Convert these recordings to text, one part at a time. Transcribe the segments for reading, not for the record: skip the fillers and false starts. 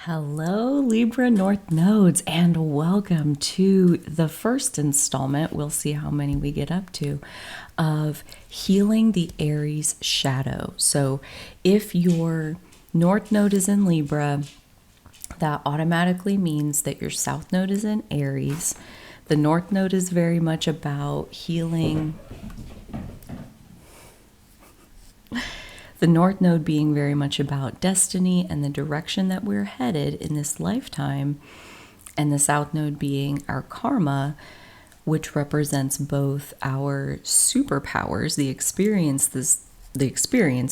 Hello, Libra North Nodes, and welcome to the first installment. We'll see how many we get up to of healing the Aries shadow. So, if your North Node is in Libra, that automatically means that your South Node is in Aries. The North Node is very much about healing. The North Node being very much about destiny and the direction that we're headed in this lifetime, and the South Node being our karma, which represents both our superpowers, the experience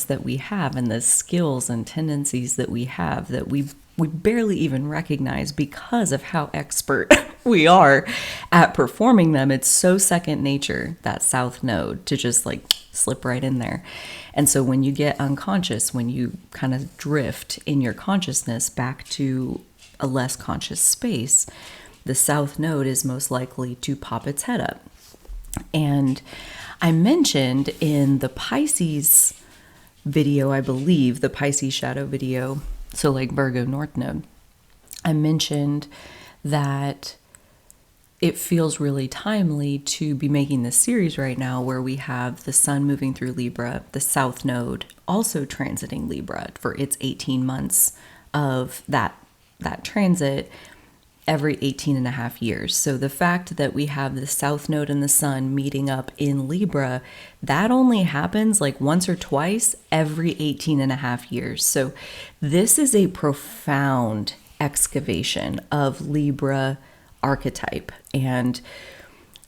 that we have, and the skills and tendencies that we have that we barely even recognize because of how expert we are at performing them. It's so second nature, that South Node, to just like slip right in there. And so when you get unconscious, when you kind of drift in your consciousness back to a less conscious space, the South Node is most likely to pop its head up. And I mentioned in the Pisces video, I believe, the Pisces shadow video, so like Virgo North Node, I mentioned that it feels really timely to be making this series right now where we have the sun moving through Libra, the South Node also transiting Libra for its 18 months of that transit every 18 and a half years. So the fact that we have the South Node and the sun meeting up in Libra, that only happens like once or twice every 18 and a half years. So this is a profound excavation of Libra archetype, and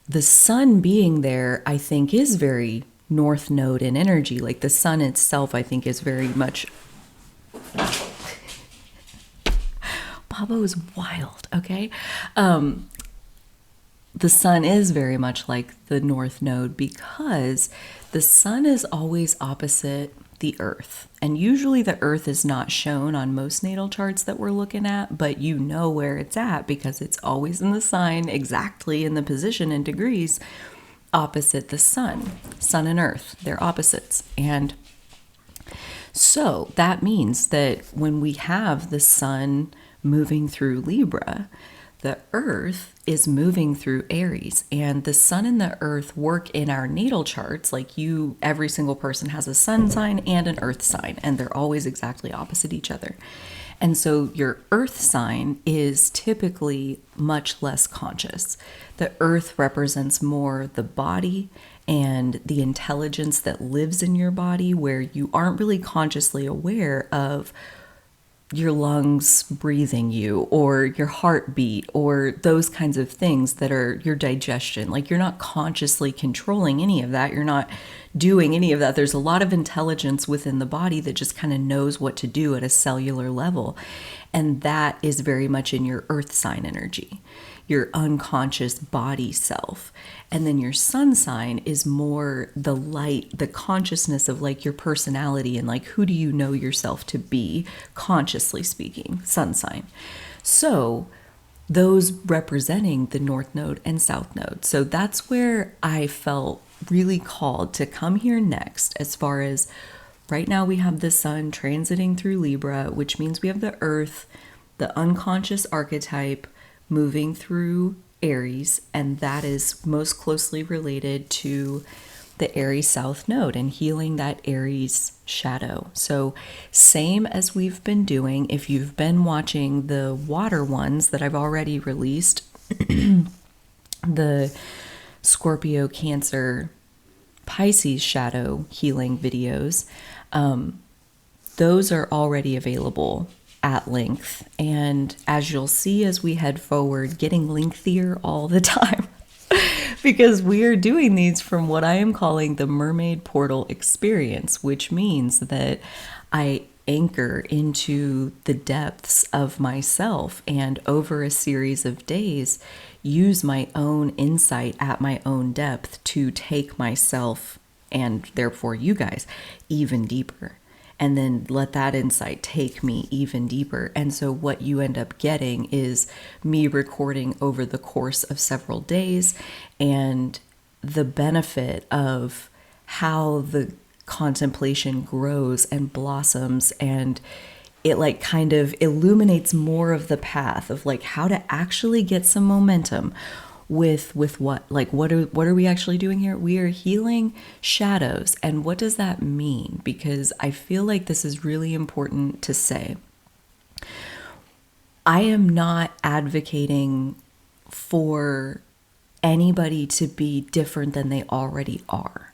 the sun being there, I think, is very North Node in energy. Like the sun itself, I think, is very much Pablo is wild. Okay. The sun is very much like the North Node because the sun is always opposite the earth. And usually the earth is not shown on most natal charts that we're looking at, but you know where it's at because it's always in the sign, exactly in the position in degrees opposite the sun. Sun and earth, they're opposites. And so that means that when we have the sun moving through Libra, the earth is moving through Aries, and the sun and the earth work in our natal charts. Like every single person has a sun sign and an earth sign, and they're always exactly opposite each other. And so your earth sign is typically much less conscious. The earth represents more the body and the intelligence that lives in your body, where you aren't really consciously aware of your lungs breathing you or your heartbeat or those kinds of things that are your digestion. Like you're not consciously controlling any of that. You're not doing any of that. There's a lot of intelligence within the body that just kind of knows what to do at a cellular level. And that is very much in your earth sign energy, your unconscious body self. And then your sun sign is more the light, the consciousness of like your personality and like who do you know yourself to be, consciously speaking, sun sign. So those representing the North Node and South Node. So that's where I felt really called to come here next. As far as right now, we have the sun transiting through Libra, which means we have the earth, the unconscious archetype, moving through Aries, and that is most closely related to the Aries South Node and healing that Aries shadow. So same as we've been doing, if you've been watching the water ones that I've already released, the Scorpio, Cancer, Pisces shadow healing videos, those are already available at length. And as you'll see as we head forward, getting lengthier all the time because we are doing these from what I am calling the Mermaid Portal Experience, which means that I anchor into the depths of myself and over a series of days use my own insight at my own depth to take myself and therefore you guys even deeper. And then let that insight take me even deeper. And so what you end up getting is me recording over the course of several days and the benefit of how the contemplation grows and blossoms and it like kind of illuminates more of the path of like how to actually get some momentum with what, like what are we actually doing here? We are healing shadows. And what does that mean? Because I feel like this is really important to say. I am not advocating for anybody to be different than they already are.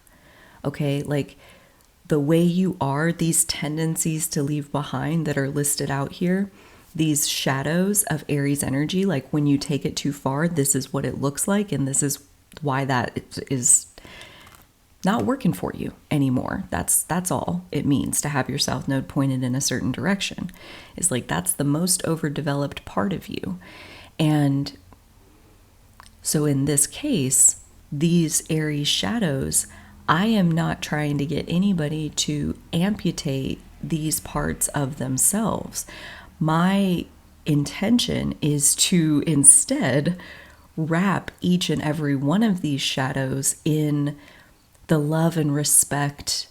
Okay? Like the way you are, these tendencies to leave behind that are listed out here, these shadows of Aries energy, like when you take it too far, this is what it looks like, and this is why that is not working for you anymore. That's all it means to have your South Node pointed in a certain direction. Is like that's the most overdeveloped part of you. And so in this case, these Aries shadows, I am not trying to get anybody to amputate these parts of themselves. My intention is to instead wrap each and every one of these shadows in the love and respect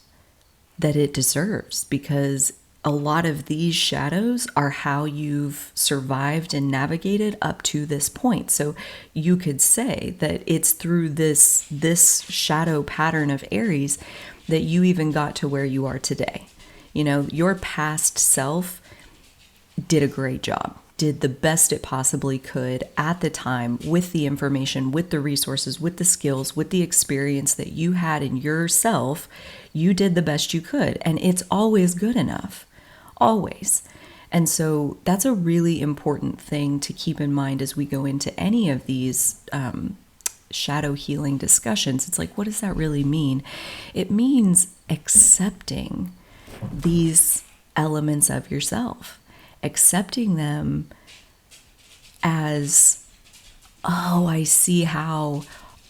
that it deserves, because a lot of these shadows are how you've survived and navigated up to this point. So you could say that it's through this shadow pattern of Aries that you even got to where you are today. You know, your past self did a great job, did the best it possibly could at the time with the information, with the resources, with the skills, with the experience that you had in yourself. You did the best you could, and it's always good enough, always. And so that's a really important thing to keep in mind as we go into any of these shadow healing discussions. It's like, what does that really mean? It means accepting these elements of yourself. Accepting them as, oh, I see how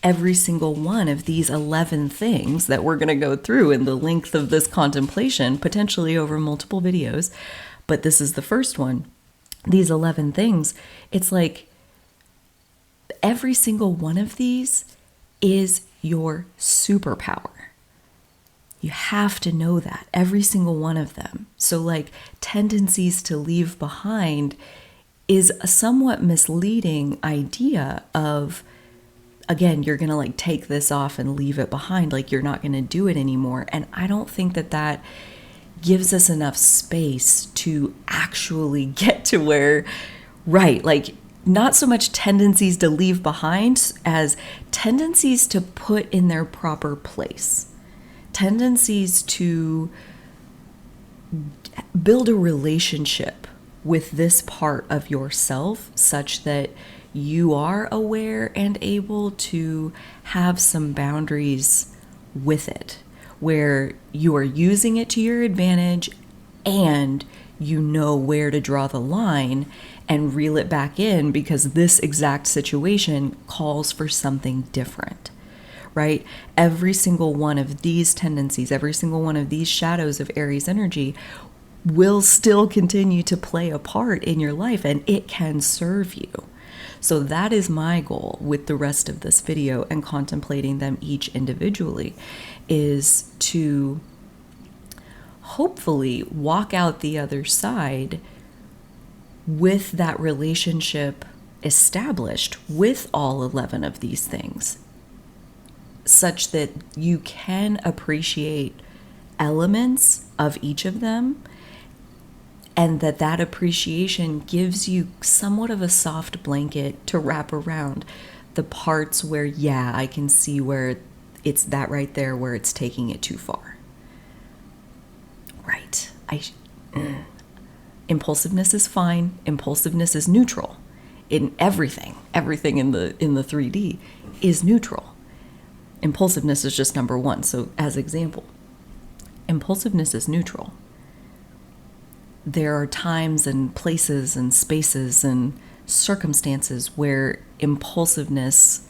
every single one of these 11 things that we're going to go through in the length of this contemplation, potentially over multiple videos, but this is the first one. These 11 things, it's like every single one of these is your superpower. You have to know that, every single one of them. So like tendencies to leave behind is a somewhat misleading idea of, again, you're going to like take this off and leave it behind, like you're not going to do it anymore. And I don't think that that gives us enough space to actually get to where, right, like not so much tendencies to leave behind as tendencies to put in their proper place. Tendencies to build a relationship with this part of yourself such that you are aware and able to have some boundaries with it, where you are using it to your advantage and you know where to draw the line and reel it back in because this exact situation calls for something different. Right? Every single one of these tendencies, every single one of these shadows of Aries energy will still continue to play a part in your life, and it can serve you. So that is my goal with the rest of this video and contemplating them each individually, is to hopefully walk out the other side with that relationship established with all 11 of these things, such that you can appreciate elements of each of them, and that appreciation gives you somewhat of a soft blanket to wrap around the parts where, yeah, I can see where it's that right there where it's taking it too far. Right. Impulsiveness is fine. Impulsiveness is neutral in everything. Everything in the 3D is neutral. Impulsiveness is just number one. So as example, impulsiveness is neutral. There are times and places and spaces and circumstances where impulsiveness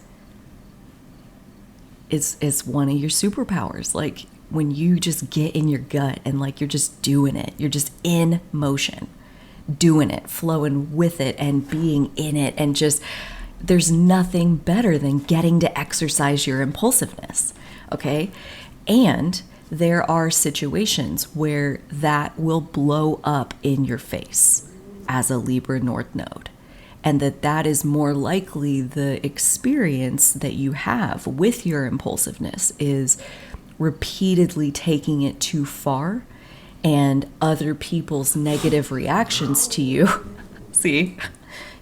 is one of your superpowers. Like when you just get in your gut and like you're just doing it. You're just in motion, doing it, flowing with it and being in it, and just there's nothing better than getting to exercise your impulsiveness, okay? And there are situations where that will blow up in your face as a Libra North Node. And that is more likely the experience that you have with your impulsiveness, is repeatedly taking it too far, and other people's negative reactions to you, see,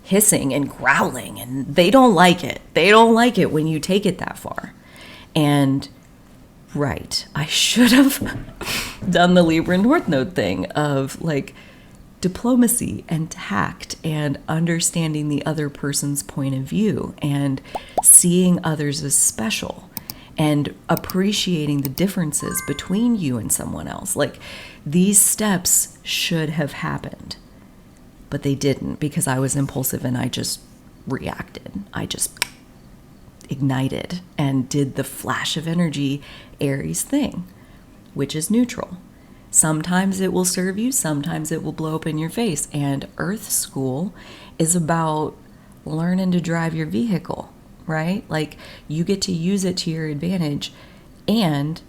hissing and growling, and they don't like it. They don't like it when you take it that far. And right, I should have done the Libra North Node thing of like diplomacy and tact and understanding the other person's point of view and seeing others as special and appreciating the differences between you and someone else. Like, these steps should have happened, but they didn't, because I was impulsive and I just reacted. I just ignited and did the flash of energy Aries thing, which is neutral. Sometimes it will serve you, sometimes it will blow up in your face. And Earth School is about learning to drive your vehicle, right? Like, you get to use it to your advantage. And,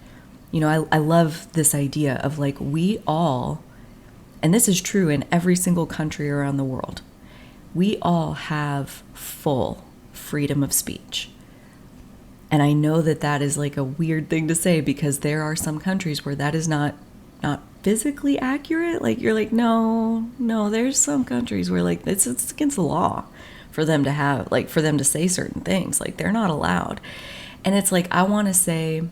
you know, I love this idea of like, we all, and this is true in every single country around the world, we all have full freedom of speech. And I know that that is like a weird thing to say, because there are some countries where that is not physically accurate. Like, you're like, no, there's some countries where like it's against the law for them to have, like, for them to say certain things. Like, they're not allowed. And it's like, I want to say,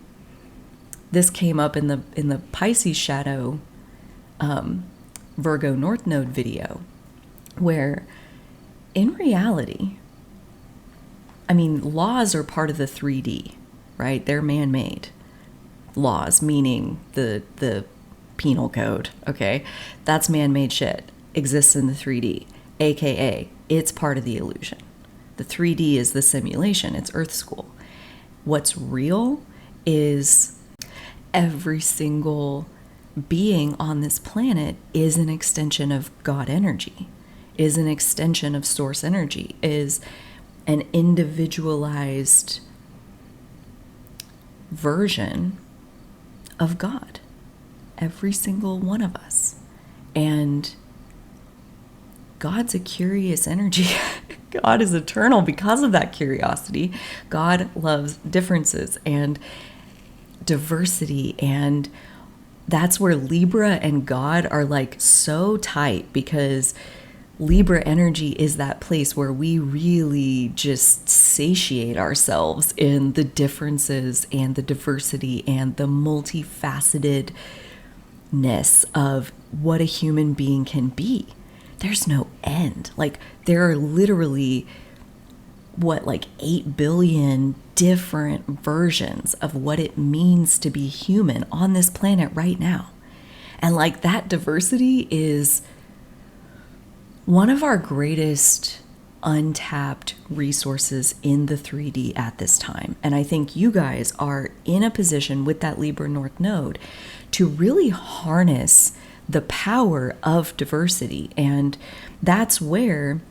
this came up in the Pisces shadow Virgo North Node video, where in reality, I mean, laws are part of the 3D, right? They're man-made laws, meaning the penal code, okay? That's man-made shit, exists in the 3D, aka it's part of the illusion. The 3D is the simulation, it's Earth School. What's real is every single being on this planet is an extension of God energy, is an extension of source energy, is an individualized version of God. Every single one of us. And God's a curious energy. God is eternal because of that curiosity. God loves differences and diversity, and that's where Libra and God are like so tight, because Libra energy is that place where we really just satiate ourselves in the differences and the diversity and the multifacetedness of what a human being can be. There's no end. Like, there are literally, like 8 billion different versions of what it means to be human on this planet right now. And like, that diversity is one of our greatest untapped resources in the 3D at this time. And I think you guys are in a position with that Libra North Node to really harness the power of diversity. And that's where,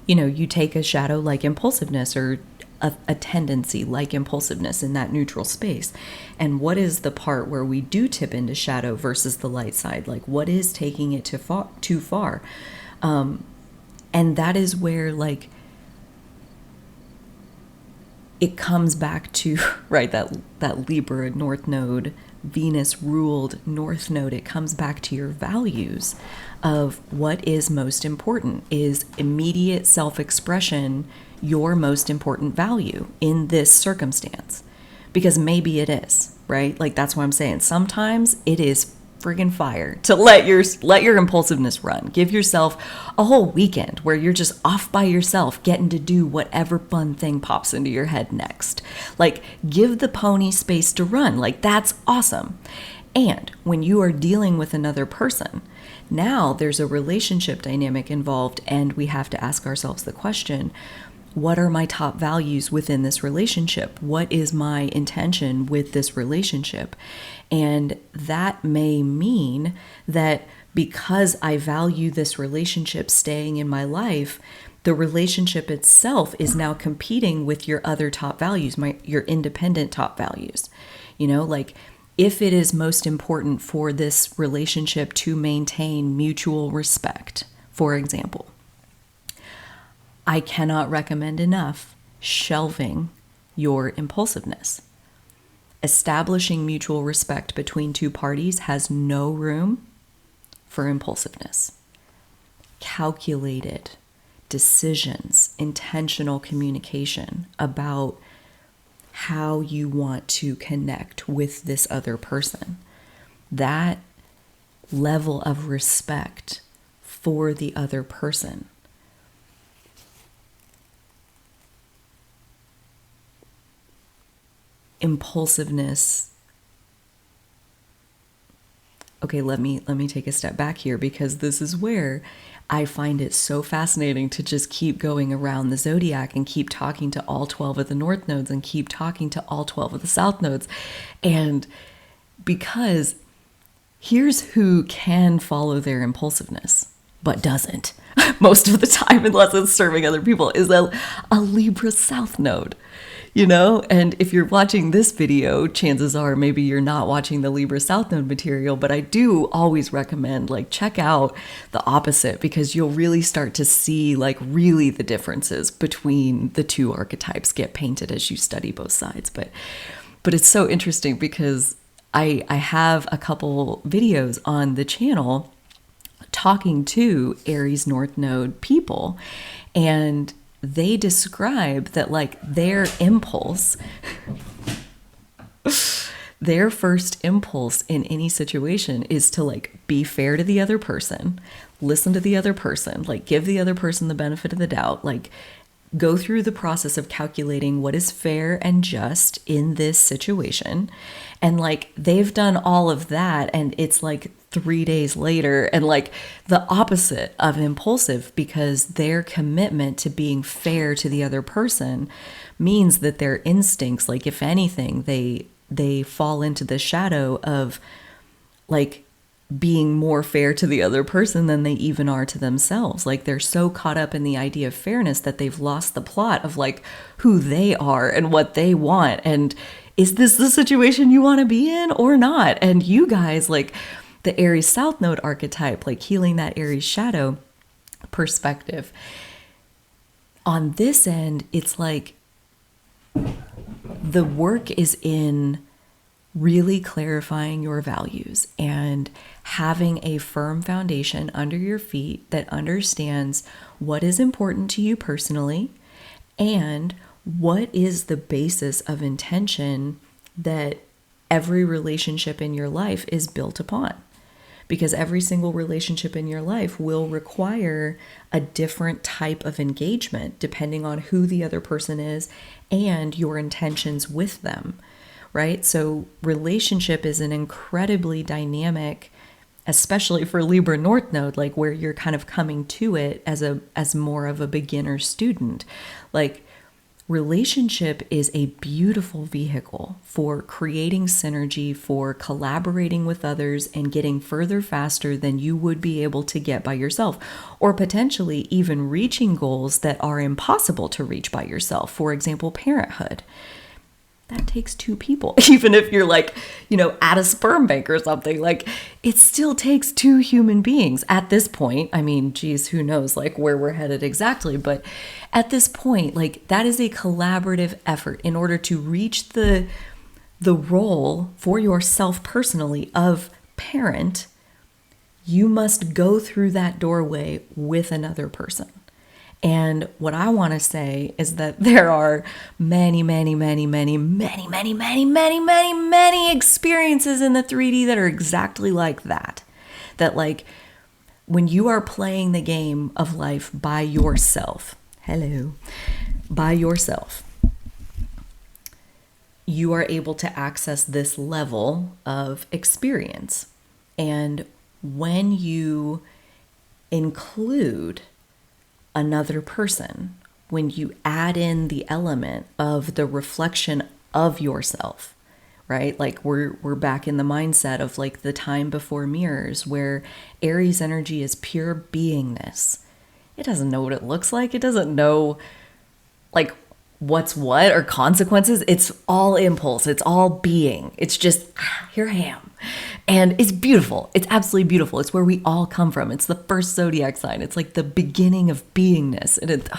you know, you take a shadow like impulsiveness, or a tendency like impulsiveness in that neutral space. And what is the part where we do tip into shadow versus the light side? Like, what is taking it too far? And that is where, like, it comes back to, right, that Libra North Node, Venus ruled North Node. It comes back to your values of what is most important. Is immediate self-expression your most important value in this circumstance? Because maybe it is, right? Like, that's what I'm saying. Sometimes it is friggin' fire to let your impulsiveness run. Give yourself a whole weekend where you're just off by yourself, getting to do whatever fun thing pops into your head next. Like, give the pony space to run. Like, that's awesome. And when you are dealing with another person, now there's a relationship dynamic involved, and we have to ask ourselves the question, what are my top values within this relationship? What is my intention with this relationship? And that may mean that because I value this relationship staying in my life, the relationship itself is now competing with your other top values, your independent top values. You know, like, if it is most important for this relationship to maintain mutual respect, for example, I cannot recommend enough shelving your impulsiveness. Establishing mutual respect between two parties has no room for impulsiveness. Calculated decisions, intentional communication about how you want to connect with this other person. That level of respect for the other person. Impulsiveness. Okay, let me take a step back here, because this is where I find it so fascinating to just keep going around the zodiac and keep talking to all 12 of the North Nodes and keep talking to all 12 of the South Nodes. And because here's who can follow their impulsiveness, but doesn't most of the time, unless it's serving other people, is a Libra South Node. You know, and if you're watching this video, chances are maybe you're not watching the Libra South Node material, but I do always recommend, like, check out the opposite, because you'll really start to see, like, really the differences between the two archetypes get painted as you study both sides. But it's so interesting because I have a couple videos on the channel talking to Aries North Node people, and they describe that, like, their impulse, their first impulse in any situation is to, like, be fair to the other person, listen to the other person, like, give the other person the benefit of the doubt, like, go through the process of calculating what is fair and just in this situation. And, like, they've done all of that, and it's like 3 days later, and, like, the opposite of impulsive, because their commitment to being fair to the other person means that their instincts, like, if anything, they fall into the shadow of, like, being more fair to the other person than they even are to themselves. Like, they're so caught up in the idea of fairness that they've lost the plot of, like, who they are and what they want, and is this the situation you want to be in or not? And you guys, like, the Aries South Node archetype, like, healing that Aries shadow perspective. On this end, it's like the work is in really clarifying your values and having a firm foundation under your feet that understands what is important to you personally and what is the basis of intention that every relationship in your life is built upon. Because every single relationship in your life will require a different type of engagement depending on who the other person is and your intentions with them, right? So relationship is an incredibly dynamic, especially for Libra North Node, like, where you're kind of coming to it as more of a beginner student. Like, relationship is a beautiful vehicle for creating synergy, for collaborating with others and getting further faster than you would be able to get by yourself, or potentially even reaching goals that are impossible to reach by yourself. For example, parenthood. That takes two people. Even if you're, like, you know, at a sperm bank or something, like, it still takes two human beings at this point. I mean, geez, who knows, like, where we're headed exactly. But at this point, like, that is a collaborative effort in order to reach the role for yourself personally of parent. You must go through that doorway with another person. And what I want to say is that there are many experiences in the 3D that are exactly like that. That, like, when you are playing the game of life by yourself, by yourself, you are able to access this level of experience. And when you include another person, when you add in the element of the reflection of yourself, right? Like, we're back in the mindset of, like, the time before mirrors, where Aries energy is pure beingness. It doesn't know what it looks like. It doesn't know, like, what's what or consequences. It's all impulse. It's all being. It's just, here I am. And it's beautiful. It's absolutely beautiful. It's where we all come from. It's the first zodiac sign. It's like the beginning of beingness. And it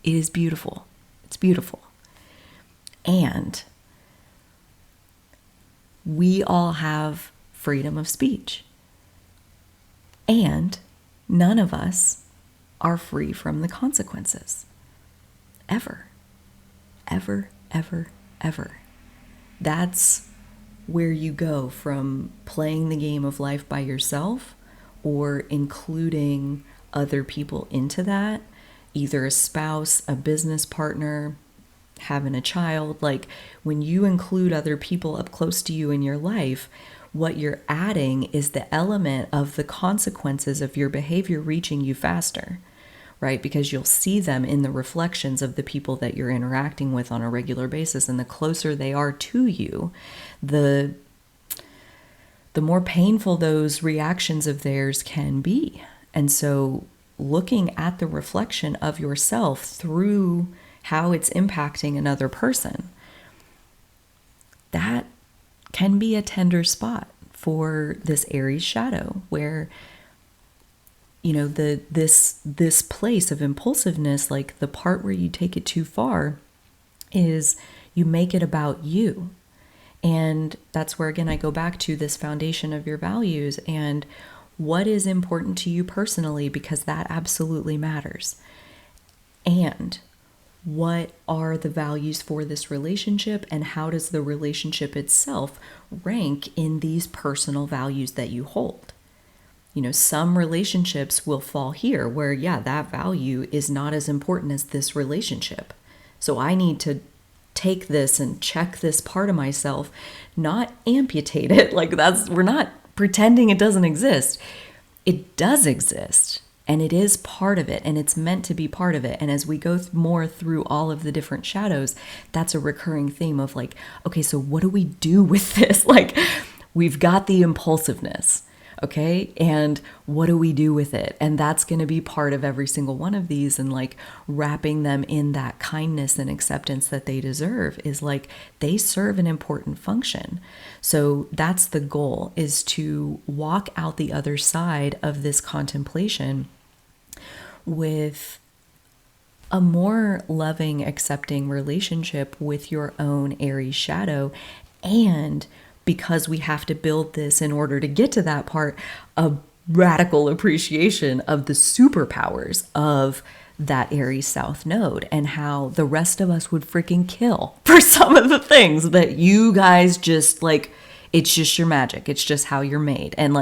is beautiful. It's beautiful. And we all have freedom of speech. And none of us are free from the consequences. Ever. Ever, ever, ever. That's where you go from playing the game of life by yourself or including other people into that, either a spouse, a business partner, having a child. Like when you include other people up close to you in your life, what you're adding is the element of the consequences of your behavior reaching you faster, right? Because you'll see them in the reflections of the people that you're interacting with on a regular basis. And the closer they are to you, the more painful those reactions of theirs can be. And so looking at the reflection of yourself through how it's impacting another person, that can be a tender spot for this Aries shadow, where this place of impulsiveness, like the part where you take it too far, is you make it about you. And that's where, again, I go back to this foundation of your values and what is important to you personally, because that absolutely matters. And what are the values for this relationship, and how does the relationship itself rank in these personal values that you hold? Some relationships will fall here where, that value is not as important as this relationship. So I need to take this and check this part of myself, not amputate it. We're not pretending it doesn't exist. It does exist, and it is part of it, and it's meant to be part of it. And as we go more through all of the different shadows, that's a recurring theme of okay, so what do we do with this? We've got the impulsiveness. Okay. And what do we do with it? And that's going to be part of every single one of these, and wrapping them in that kindness and acceptance that they deserve is they serve an important function. So that's the goal, is to walk out the other side of this contemplation with a more loving, accepting relationship with your own Aries shadow. And because we have to build this in order to get to that part, a radical appreciation of the superpowers of that Aries South Node, and how the rest of us would freaking kill for some of the things that you guys just it's just your magic. It's just how you're made. And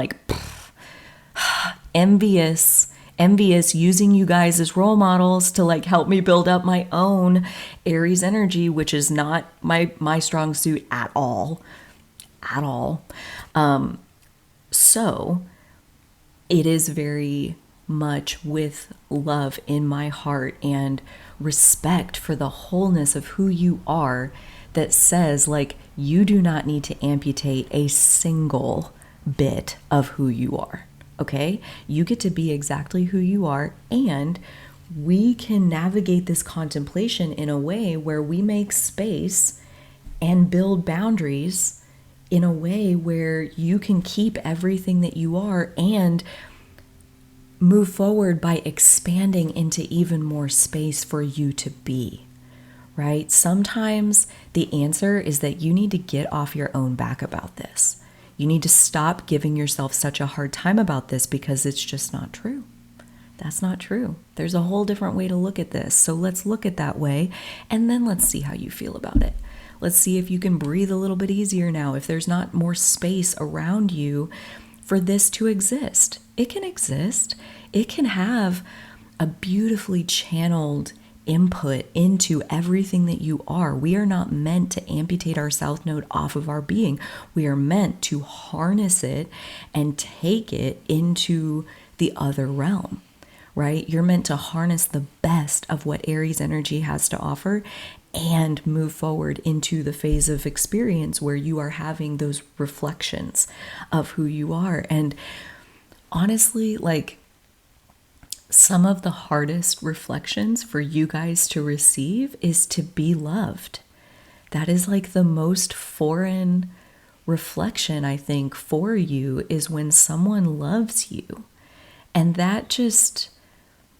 envious using you guys as role models to help me build up my own Aries energy, which is not my strong suit at all. So it is very much with love in my heart and respect for the wholeness of who you are that says you do not need to amputate a single bit of who you are. Okay? You get to be exactly who you are, and we can navigate this contemplation in a way where we make space and build boundaries in a way where you can keep everything that you are and move forward by expanding into even more space for you to be, right? Sometimes the answer is that you need to get off your own back about this. You need to stop giving yourself such a hard time about this, because it's just not true. That's not true. There's a whole different way to look at this. So let's look at that way, and then let's see how you feel about it. Let's see if you can breathe a little bit easier now, if there's not more space around you for this to exist. It can exist. It can have a beautifully channeled input into everything that you are. We are not meant to amputate our South Node off of our being. We are meant to harness it and take it into the other realm, right? You're meant to harness the best of what Aries energy has to offer and move forward into the phase of experience where you are having those reflections of who you are. And honestly, some of the hardest reflections for you guys to receive is to be loved. That is like the most foreign reflection, I think, for you, is when someone loves you. And that just,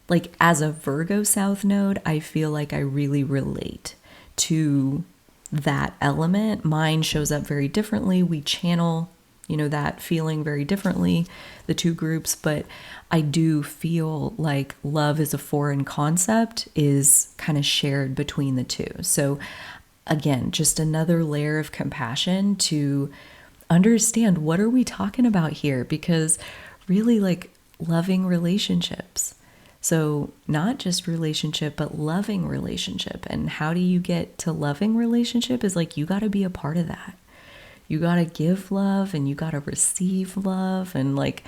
like, as a Virgo South Node, I feel like I really relate to that element. Mine shows up very differently. We channel, that feeling very differently, the two groups, but I do feel like love as a foreign concept is kind of shared between the two. So again, just another layer of compassion to understand, what are we talking about here? Because really, like, loving relationships. So not just relationship, but loving relationship. And how do you get to loving relationship is like, you got to be a part of that. You got to give love and you got to receive love. And like,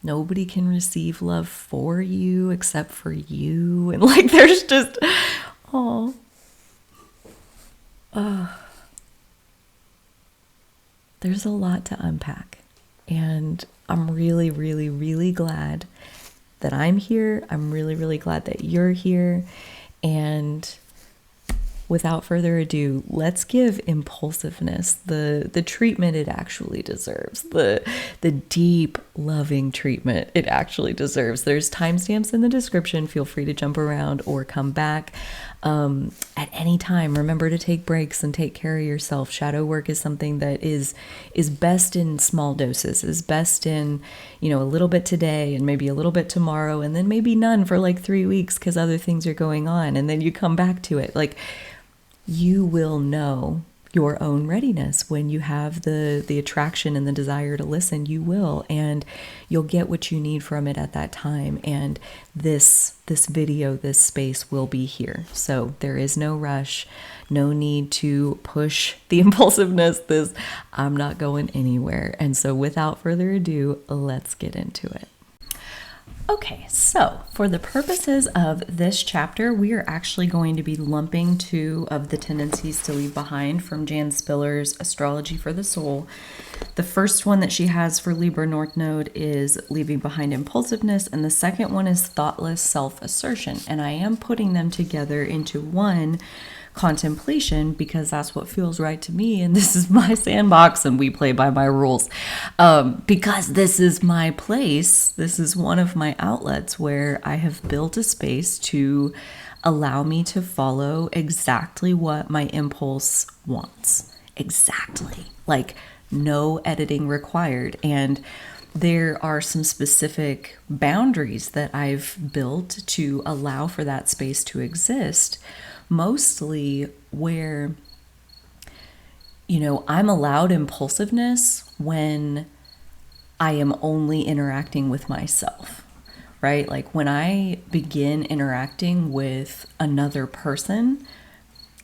nobody can receive love for you except for you. And like, there's just, there's a lot to unpack. And I'm really, really, really glad that I'm here. I'm really, really glad that you're here. And without further ado, let's give impulsiveness the treatment it actually deserves, the deep, loving treatment it actually deserves. There's timestamps in the description. Feel free to jump around or come back at any time. Remember to take breaks and take care of yourself. Shadow work is something that is best in small doses, is best in, a little bit today and maybe a little bit tomorrow, and then maybe none for like 3 weeks because other things are going on, and then you come back to it. Like, you will know your own readiness when you have the attraction and the desire to listen. You will, and you'll get what you need from it at that time. And this video, this space will be here. So there is no rush, no need to push the impulsiveness. I'm not going anywhere. And so without further ado, let's get into it. Okay, so for the purposes of this chapter, we are actually going to be lumping 2 of the tendencies to leave behind from Jan Spiller's Astrology for the Soul. The first one that she has for Libra North Node is leaving behind impulsiveness, and the second one is thoughtless self-assertion. And I am putting them together into one contemplation because that's what feels right to me, and this is my sandbox and we play by my rules, because this is my place. This is one of my outlets where I have built a space to allow me to follow exactly what my impulse wants. Exactly. Like, no editing required. And there are some specific boundaries that I've built to allow for that space to exist. Mostly where, I'm allowed impulsiveness when I am only interacting with myself, right? Like, when I begin interacting with another person,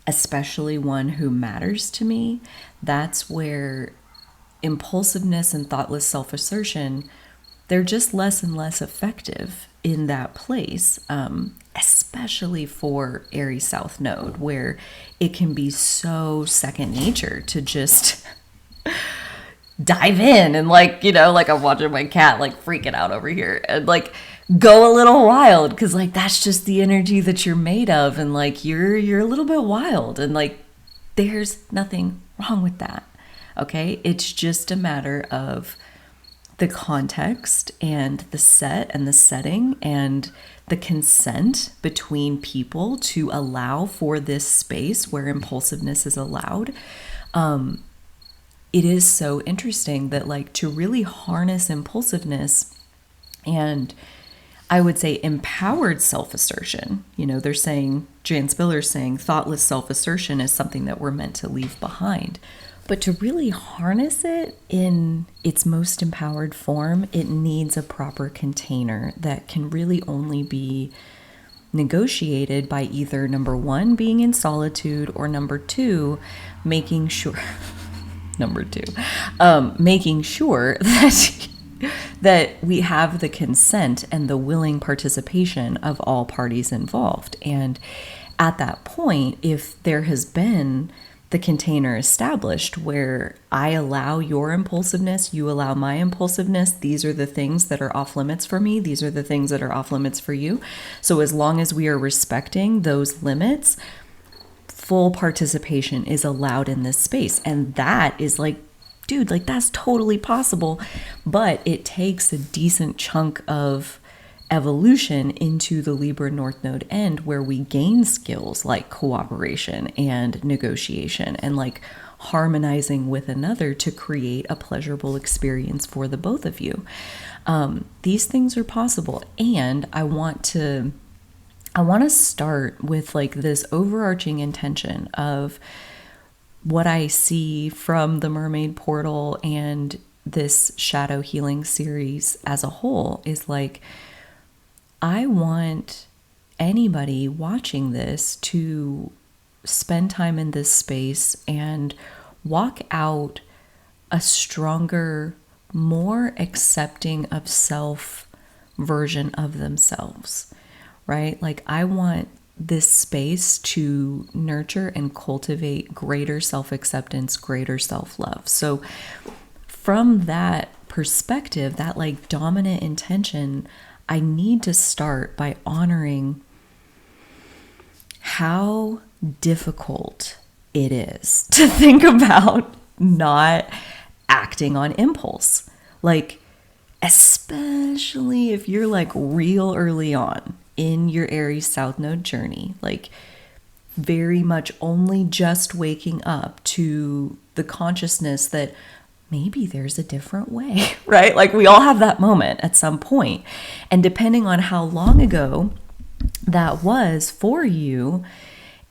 especially one who matters to me, that's where impulsiveness and thoughtless self-assertion, they're just less and less effective in that place, especially for Aries South Node, where it can be so second nature to just dive in and like I'm watching my cat like freaking out over here and like go a little wild, because like that's just the energy that you're made of, and like you're a little bit wild, and like there's nothing wrong with that. Okay, it's just a matter of the context and the set and the setting and the consent between people to allow for this space where impulsiveness is allowed. It is so interesting that like to really harness impulsiveness and I would say empowered self-assertion, they're saying, Jan Spiller's saying thoughtless self-assertion is something that we're meant to leave behind. But to really harness it in its most empowered form, it needs a proper container that can really only be negotiated by either number 1, being in solitude, or number 2, making sure making sure that we have the consent and the willing participation of all parties involved. And at that point, if there has been the container established where I allow your impulsiveness, you allow my impulsiveness. These are the things that are off limits for me. These are the things that are off limits for you. So as long as we are respecting those limits, full participation is allowed in this space. And that is like, dude, like that's totally possible. But it takes a decent chunk of evolution into the Libra North Node end where we gain skills like cooperation and negotiation and like harmonizing with another to create a pleasurable experience for the both of you. These things are possible. And I want to start with like this overarching intention of what I see from the Mermaid Portal and this shadow healing series as a whole is like, I want anybody watching this to spend time in this space and walk out a stronger, more accepting of self version of themselves, right? Like I want this space to nurture and cultivate greater self-acceptance, greater self-love. So from that perspective, that like dominant intention, I need to start by honoring how difficult it is to think about not acting on impulse. Like, especially if you're like real early on in your Aries South Node journey, like very much only just waking up to the consciousness that maybe there's a different way, right? Like we all have that moment at some point. And depending on how long ago that was for you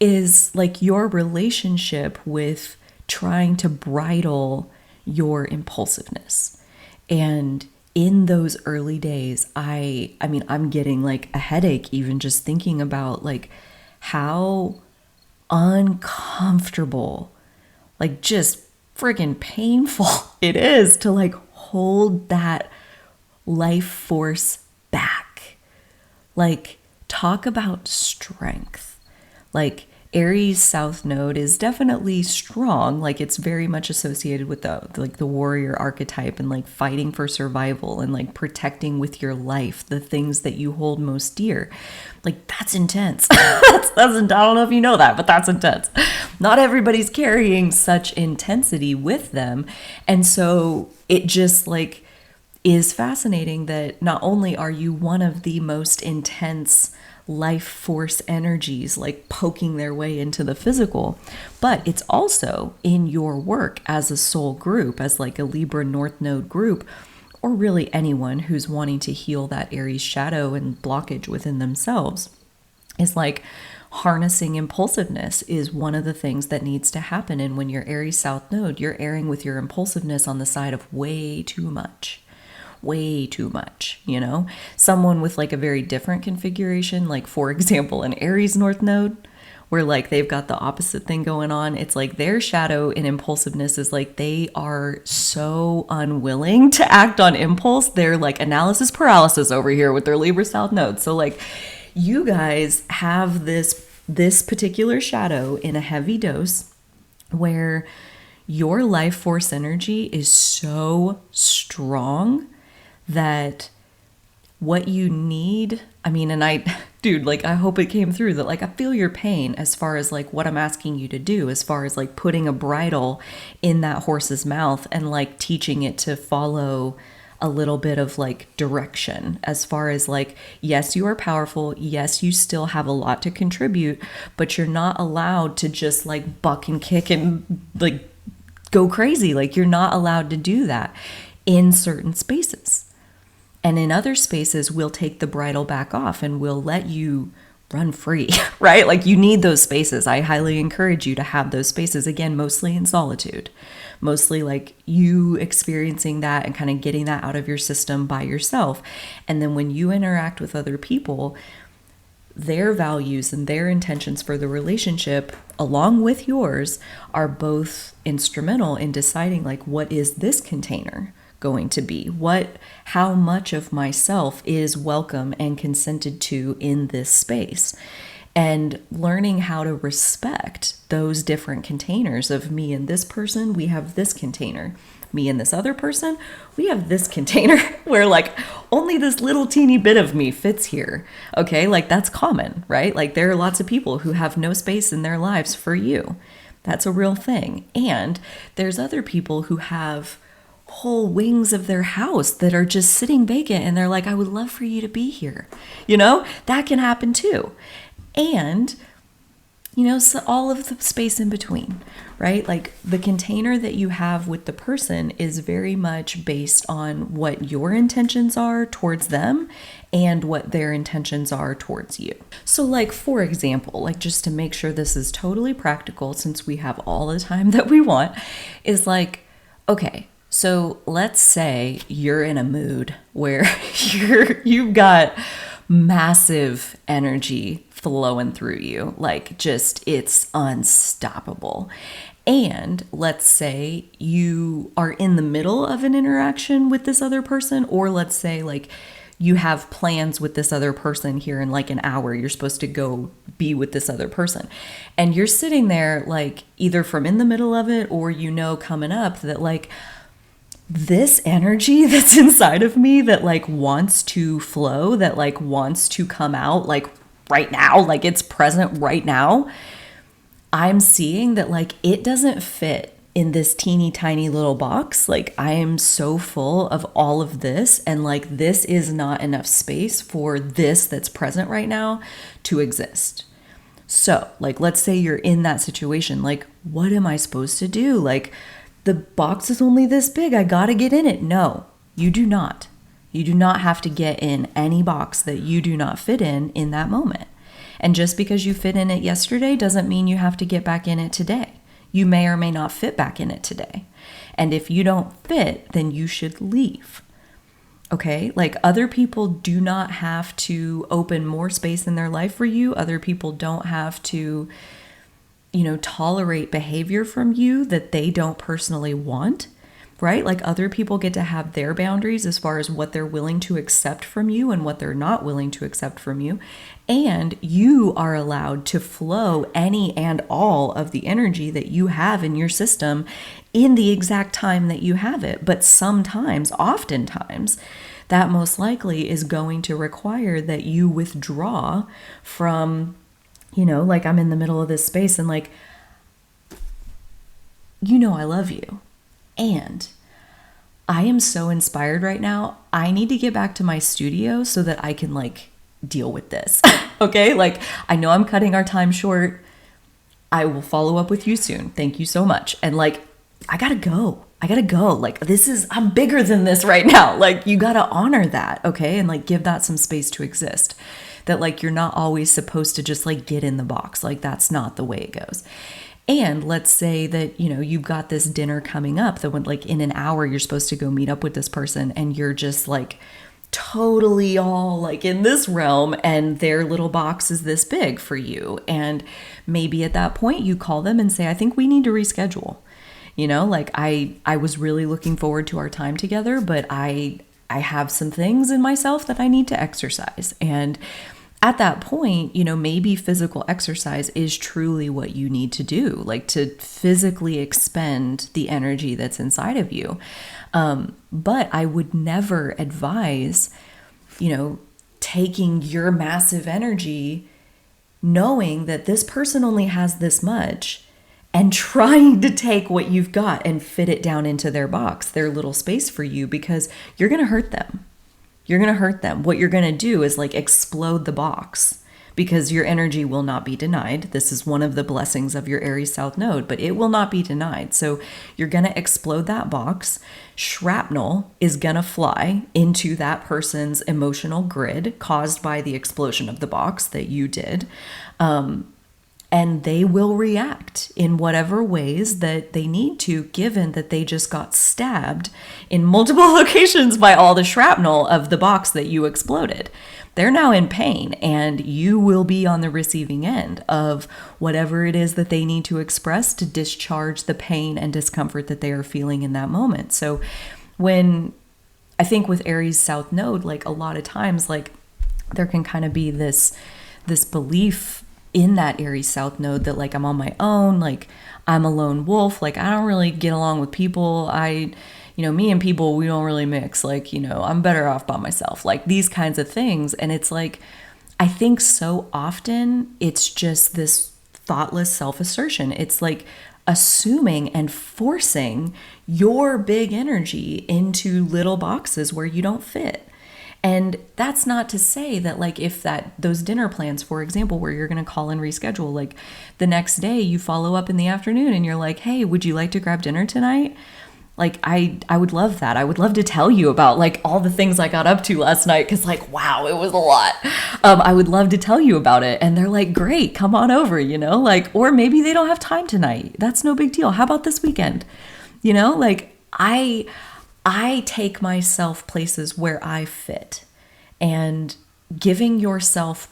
is like your relationship with trying to bridle your impulsiveness. And in those early days, I mean, I'm getting like a headache even just thinking about like how uncomfortable, like just freaking painful it is to like hold that life force back. Like talk about strength. Like Aries South Node is definitely strong. Like it's very much associated with the warrior archetype and like fighting for survival and like protecting with your life the things that you hold most dear. Like that's intense. that's I don't know if you know that, but that's intense. Not everybody's carrying such intensity with them. And so it just like is fascinating that not only are you one of the most intense life force energies like poking their way into the physical, but it's also in your work as a soul group, as like a Libra North Node group, or really anyone who's wanting to heal that Aries shadow and blockage within themselves, is like harnessing impulsiveness is one of the things that needs to happen. And when you're Aries South Node, you're airing with your impulsiveness on the side of way too much, you know? Someone with like a very different configuration, like for example, an Aries North Node, where like they've got the opposite thing going on. It's like their shadow in impulsiveness is like they are so unwilling to act on impulse. They're like analysis paralysis over here with their Libra South Node. So like you guys have this particular shadow in a heavy dose where your life force energy is so strong that what you need, I mean, and I, dude, like, I hope it came through that, like, I feel your pain as far as, like, what I'm asking you to do, as far as, like, putting a bridle in that horse's mouth and, like, teaching it to follow a little bit of, like, direction, as far as, like, yes, you are powerful. Yes, you still have a lot to contribute, but you're not allowed to just, like, buck and kick and, like, go crazy. Like, you're not allowed to do that in certain spaces. And in other spaces, we'll take the bridle back off and we'll let you run free, right? Like you need those spaces. I highly encourage you to have those spaces, again, mostly in solitude, mostly like you experiencing that and kind of getting that out of your system by yourself. And then when you interact with other people, their values and their intentions for the relationship, along with yours, are both instrumental in deciding like, what is this container going to be? How much of myself is welcome and consented to in this space? and learning how to respect those different containers of me and this person, we have this container. Me and this other person, we have this container where like only this little teeny bit of me fits here. Okay, like that's common, right? Like there are lots of people who have no space in their lives for you. That's a real thing. And there's other people who have whole wings of their house that are just sitting vacant and they're like, I would love for you to be here. You know, that can happen too. And, you know, so all of the space in between, right? Like the container that you have with the person is very much based on what your intentions are towards them and what their intentions are towards you. So like, for example, like just to make sure this is totally practical, since we have all the time that we want, is like, okay, so let's say you're in a mood where you've got massive energy flowing through you, like just it's unstoppable. And let's say you are in the middle of an interaction with this other person, or let's say like you have plans with this other person here in like an hour, you're supposed to go be with this other person. And you're sitting there like either from in the middle of it or you know coming up that like this energy that's inside of me that like wants to flow, that like wants to come out like right now, like it's present right now. I'm seeing that like it doesn't fit in this teeny tiny little box. Like I am so full of all of this and like this is not enough space for this that's present right now to exist. So like let's say you're in that situation, like what am I supposed to do? Like the box is only this big, I gotta get in it. No, you do not. You do not have to get in any box that you do not fit in that moment. And just because you fit in it yesterday doesn't mean you have to get back in it today. You may or may not fit back in it today. And if you don't fit, then you should leave. Okay? Like other people do not have to open more space in their life for you. Other people don't have to, you know, tolerate behavior from you that they don't personally want. Right? Like other people get to have their boundaries as far as what they're willing to accept from you and what they're not willing to accept from you. And you are allowed to flow any and all of the energy that you have in your system in the exact time that you have it. But sometimes, oftentimes, that most likely is going to require that you withdraw from, you know, like I'm in the middle of this space and like, you know, I love you. And I am so inspired right now. I need to get back to my studio so that I can like deal with this. Okay? Like I know I'm cutting our time short. I will follow up with you soon. Thank you so much. And like, I gotta go. Like I'm bigger than this right now. Like you gotta honor that. Okay? And like give that some space to exist. That like, you're not always supposed to just like get in the box. Like that's not the way it goes. And let's say that, you know, you've got this dinner coming up that when like in an hour, you're supposed to go meet up with this person and you're just like totally all like in this realm and their little box is this big for you. And maybe at that point you call them and say, I think we need to reschedule. You know, like I was really looking forward to our time together, but I have some things in myself that I need to exercise. And at that point, you know, maybe physical exercise is truly what you need to do, like to physically expend the energy that's inside of you. But I would never advise, you know, taking your massive energy, knowing that this person only has this much, and trying to take what you've got and fit it down into their box, their little space for you, because you're going to hurt them. You're going to hurt them. What you're going to do is like explode the box because your energy will not be denied. This is one of the blessings of your Aries South Node, but it will not be denied. So you're going to explode that box. Shrapnel is going to fly into that person's emotional grid caused by the explosion of the box that you did. And they will react in whatever ways that they need to, given that they just got stabbed in multiple locations by all the shrapnel of the box that you exploded. They're now in pain, and you will be on the receiving end of whatever it is that they need to express to discharge the pain and discomfort that they are feeling in that moment. So when I think with Aries South Node, like a lot of times, like there can kind of be this belief in that Aries South Node that like I'm on my own, like I'm a lone wolf, like I don't really get along with people. Me and people, we don't really mix. Like, I'm better off by myself. Like these kinds of things. And it's like, I think so often it's just this thoughtless self-assertion. It's like assuming and forcing your big energy into little boxes where you don't fit. And that's not to say that like if those dinner plans, for example, where you're going to call and reschedule, like the next day you follow up in the afternoon and you're like, hey, would you like to grab dinner tonight? Like, I would love that. I would love to tell you about like all the things I got up to last night. Cause like, wow, it was a lot. I would love to tell you about it. And they're like, great, come on over, like, or maybe they don't have time tonight. That's no big deal. How about this weekend? Like I take myself places where I fit, and giving yourself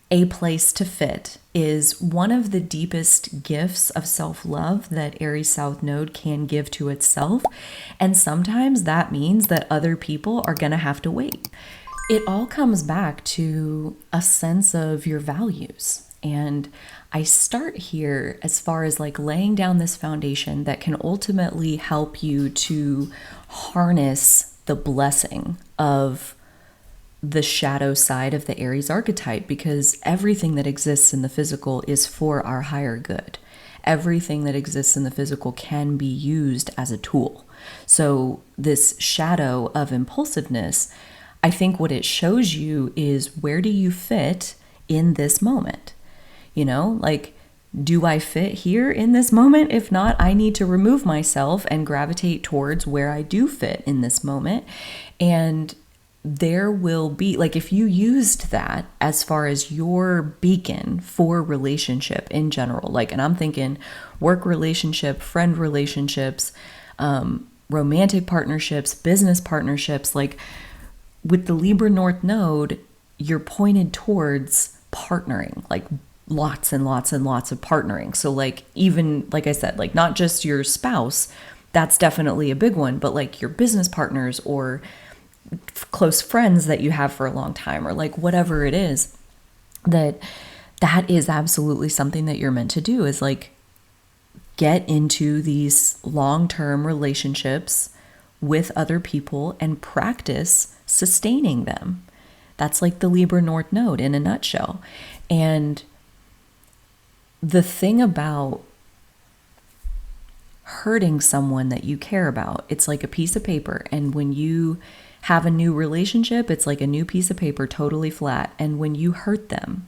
a place to fit is one of the deepest gifts of self-love that Aries South Node can give to itself. And sometimes that means that other people are going to have to wait. It all comes back to a sense of your values. And I start here as far as like laying down this foundation that can ultimately help you to harness the blessing of the shadow side of the Aries archetype, because everything that exists in the physical is for our higher good. Everything that exists in the physical can be used as a tool. So this shadow of impulsiveness, I think what it shows you is, where do you fit in this moment? Like, do I fit here in this moment? If not, I need to remove myself and gravitate towards where I do fit in this moment. And there will be, like, if you used that as far as your beacon for relationship in general, like, and I'm thinking work relationship, friend relationships, romantic partnerships, business partnerships, like with the Libra North Node, you're pointed towards partnering, like lots and lots and lots of partnering. So like, even like I said, like not just your spouse, that's definitely a big one, but like your business partners or close friends that you have for a long time, or like whatever it is, that is absolutely something that you're meant to do, is like get into these long-term relationships with other people and practice sustaining them. That's like the Libra North Node in a nutshell. And the thing about hurting someone that you care about, it's like a piece of paper. And when you have a new relationship, it's like a new piece of paper, totally flat. And when you hurt them,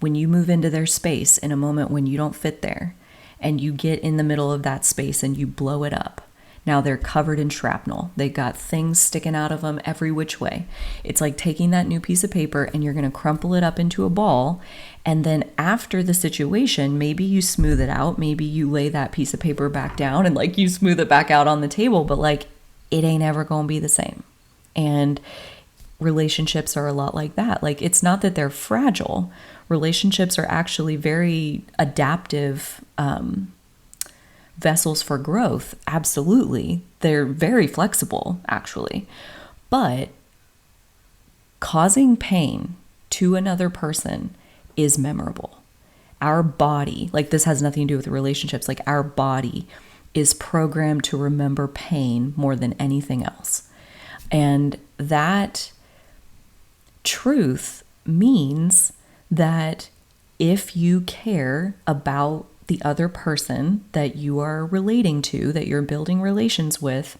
when you move into their space in a moment when you don't fit there, and you get in the middle of that space and you blow it up, now they're covered in shrapnel. They got things sticking out of them every which way. It's like taking that new piece of paper and you're going to crumple it up into a ball. And then after the situation, maybe you smooth it out. Maybe you lay that piece of paper back down and like you smooth it back out on the table, but like it ain't ever going to be the same. And relationships are a lot like that. Like, it's not that they're fragile. Relationships are actually very adaptive vessels for growth. Absolutely. They're very flexible, actually. But causing pain to another person is memorable. Our body, like this has nothing to do with relationships, like our body is programmed to remember pain more than anything else. And that truth means that if you care about the other person that you are relating to, that you're building relations with,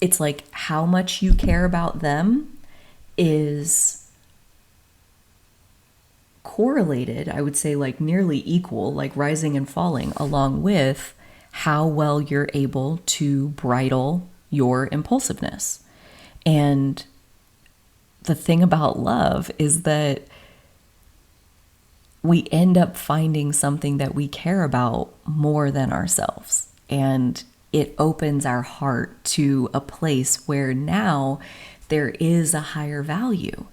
it's like how much you care about them is correlated, I would say like nearly equal, like rising and falling, along with how well you're able to bridle your impulsiveness. And the thing about love is that we end up finding something that we care about more than ourselves. And it opens our heart to a place where now there is a higher value.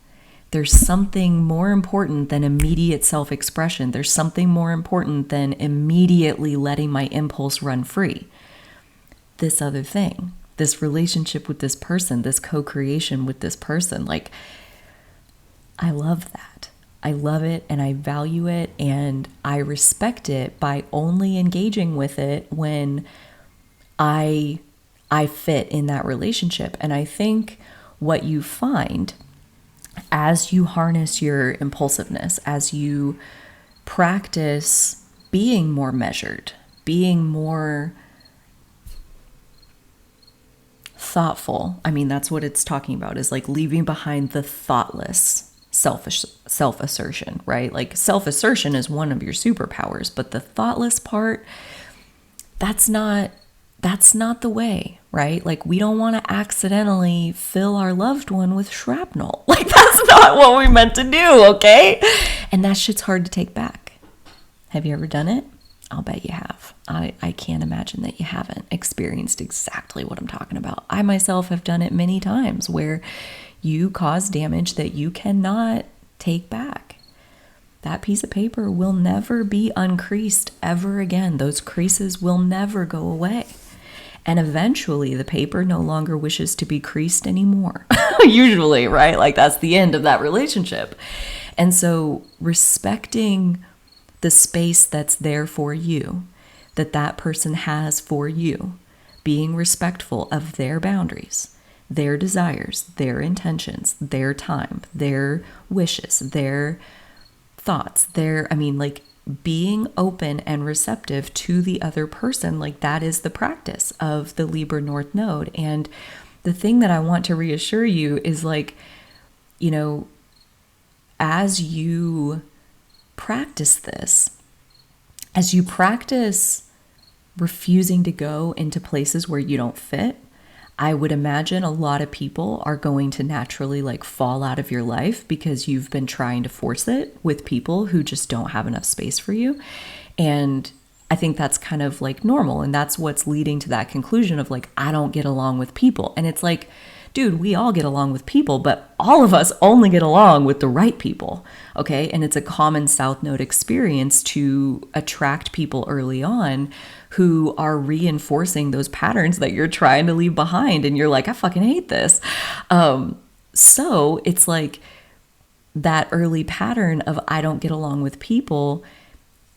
There's something more important than immediate self-expression. There's something more important than immediately letting my impulse run free. This other thing, this relationship with this person, this co-creation with this person, like I love that. I love it and I value it and I respect it by only engaging with it when I fit in that relationship. And I think what you find as you harness your impulsiveness, as you practice being more measured, being more thoughtful. I mean, that's what it's talking about, is like leaving behind the thoughtless self-assertion, right? Like self-assertion is one of your superpowers, but the thoughtless part, that's not the way, right? Like we don't want to accidentally fill our loved one with shrapnel. Like that's not what we meant to do, okay? And that shit's hard to take back. Have you ever done it? I'll bet you have. I can't imagine that you haven't experienced exactly what I'm talking about. I myself have done it many times where you cause damage that you cannot take back. That piece of paper will never be uncreased ever again. Those creases will never go away. And eventually the paper no longer wishes to be creased anymore. Usually, right? Like that's the end of that relationship. And so respecting the space that's there for you, that person has for you, being respectful of their boundaries, their desires, their intentions, their time, their wishes, their thoughts, like being open and receptive to the other person, like that is the practice of the Libra North Node. And the thing that I want to reassure you is like, you know, as you practice this, as you practice refusing to go into places where you don't fit, I would imagine a lot of people are going to naturally like fall out of your life because you've been trying to force it with people who just don't have enough space for you. And I think that's kind of like normal. And that's what's leading to that conclusion of like, I don't get along with people. And it's like, dude, we all get along with people, but all of us only get along with the right people. Okay. And it's a common South Node experience to attract people early on who are reinforcing those patterns that you're trying to leave behind. And you're like, I fucking hate this. So it's like that early pattern of I don't get along with people.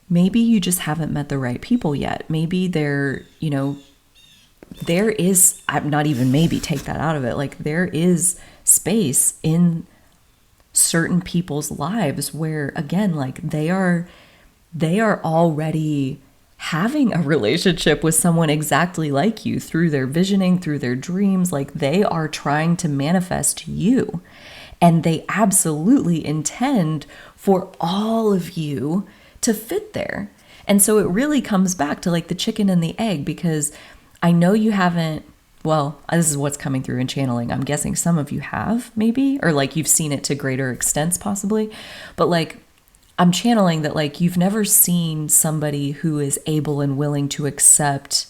Maybe you just haven't met the right people yet. Maybe they're, you know, there is, I'm not even maybe take that out of it. Like there is space in certain people's lives where again, like they are already having a relationship with someone exactly like you through their visioning, through their dreams. Like they are trying to manifest you and they absolutely intend for all of you to fit there. And so it really comes back to like the chicken and the egg, because I know you haven't, well, this is what's coming through in channeling. I'm guessing some of you have maybe, or like you've seen it to greater extents possibly, but like I'm channeling that like you've never seen somebody who is able and willing to accept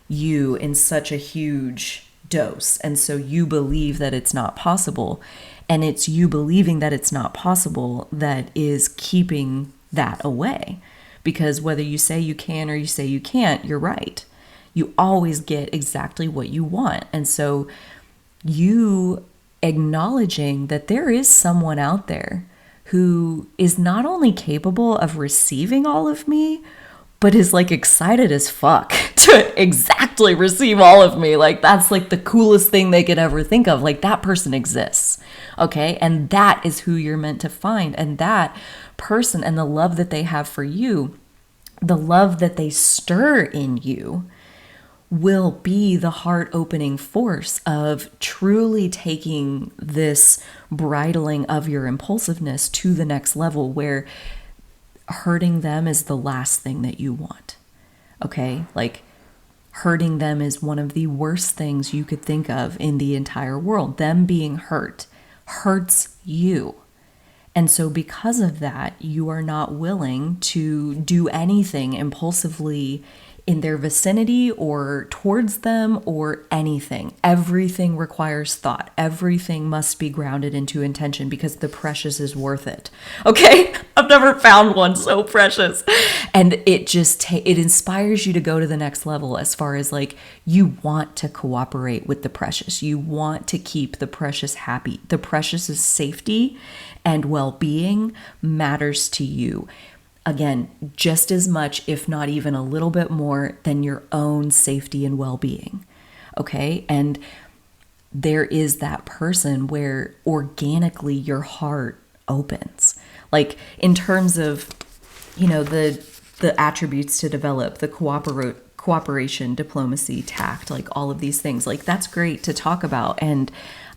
you in such a huge dose. And so you believe that it's not possible. And it's you believing that it's not possible that is keeping that away. Because whether you say you can or you say you can't, you're right. You always get exactly what you want. And so you acknowledging that there is someone out there who is not only capable of receiving all of me, but is like excited as fuck to exactly receive all of me. Like that's like the coolest thing they could ever think of. Like that person exists. Okay. And that is who you're meant to find. And that person and the love that they have for you, the love that they stir in you, will be the heart opening force of truly taking this bridling of your impulsiveness to the next level where hurting them is the last thing that you want. Okay? Like hurting them is one of the worst things you could think of in the entire world. Them being hurt hurts you. And so because of that, you are not willing to do anything impulsively in their vicinity or towards them or anything. Everything requires thought. Everything must be grounded into intention because the precious is worth it. Okay? I've never found one so precious. And it just, it inspires you to go to the next level as far as like, you want to cooperate with the precious. You want to keep the precious happy. The precious's safety and well-being matters to you. Again, just as much, if not even a little bit more, than your own safety and well-being. Okay? And there is that person where organically your heart opens. Like in terms of, the attributes to develop, the cooperation, diplomacy, tact, like all of these things, like that's great to talk about. And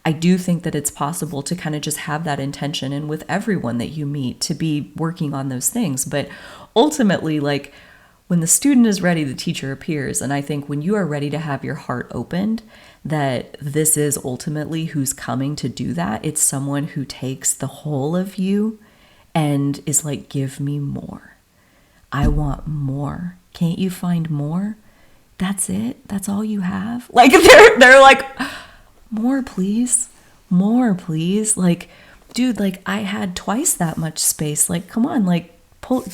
I do think that it's possible to kind of just have that intention and with everyone that you meet to be working on those things. But ultimately, like when the student is ready, the teacher appears. And I think when you are ready to have your heart opened, that this is ultimately who's coming to do that. It's someone who takes the whole of you and is like, give me more. I want more. Can't you find more? That's it? That's all you have? Like they're like, more please, more please. Like, dude, like I had twice that much space. Like, come on, like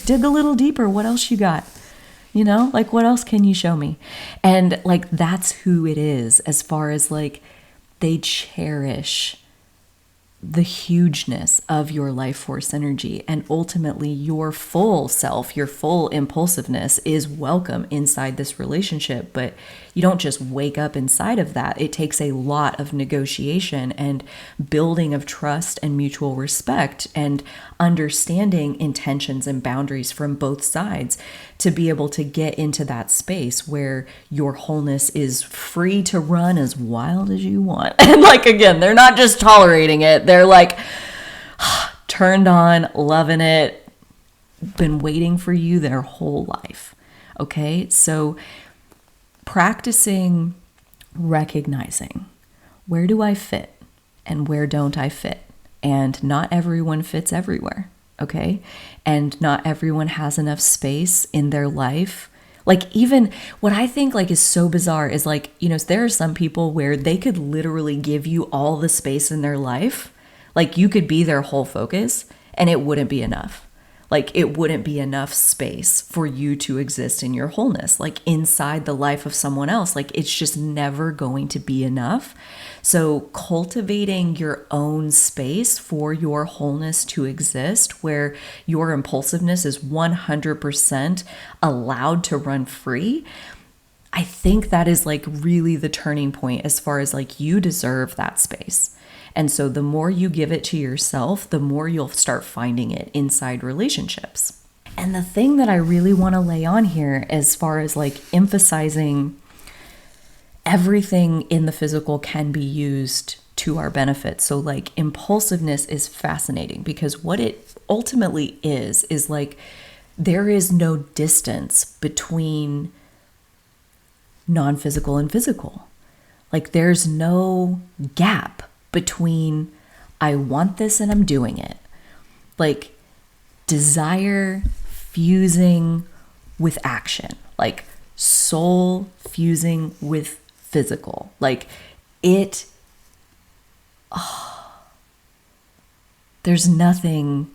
dig a little deeper. What else you got? Like what else can you show me? And like, that's who it is as far as like, they cherish the hugeness of your life force energy, and ultimately your full self, your full impulsiveness is welcome inside this relationship. But you don't just wake up inside of that. It takes a lot of negotiation and building of trust and mutual respect and understanding intentions and boundaries from both sides to be able to get into that space where your wholeness is free to run as wild as you want. And like, again, they're not just tolerating it. They're like turned on, loving it, been waiting for you their whole life. Okay. So practicing recognizing, where do I fit and where don't I fit? And not everyone fits everywhere. Okay. And not everyone has enough space in their life. Like even what I think like is so bizarre is like, there are some people where they could literally give you all the space in their life. Like you could be their whole focus and it wouldn't be enough. Like it wouldn't be enough space for you to exist in your wholeness, like inside the life of someone else. Like it's just never going to be enough. So cultivating your own space for your wholeness to exist, where your impulsiveness is 100% allowed to run free, I think that is like really the turning point as far as like you deserve that space. And so the more you give it to yourself, the more you'll start finding it inside relationships. And the thing that I really want to lay on here as far as like emphasizing everything in the physical can be used to our benefit. So like impulsiveness is fascinating because what it ultimately is like there is no distance between non-physical and physical. Like there's no gap between I want this and I'm doing it. Like desire fusing with action, like soul fusing with physical. Like there's nothing,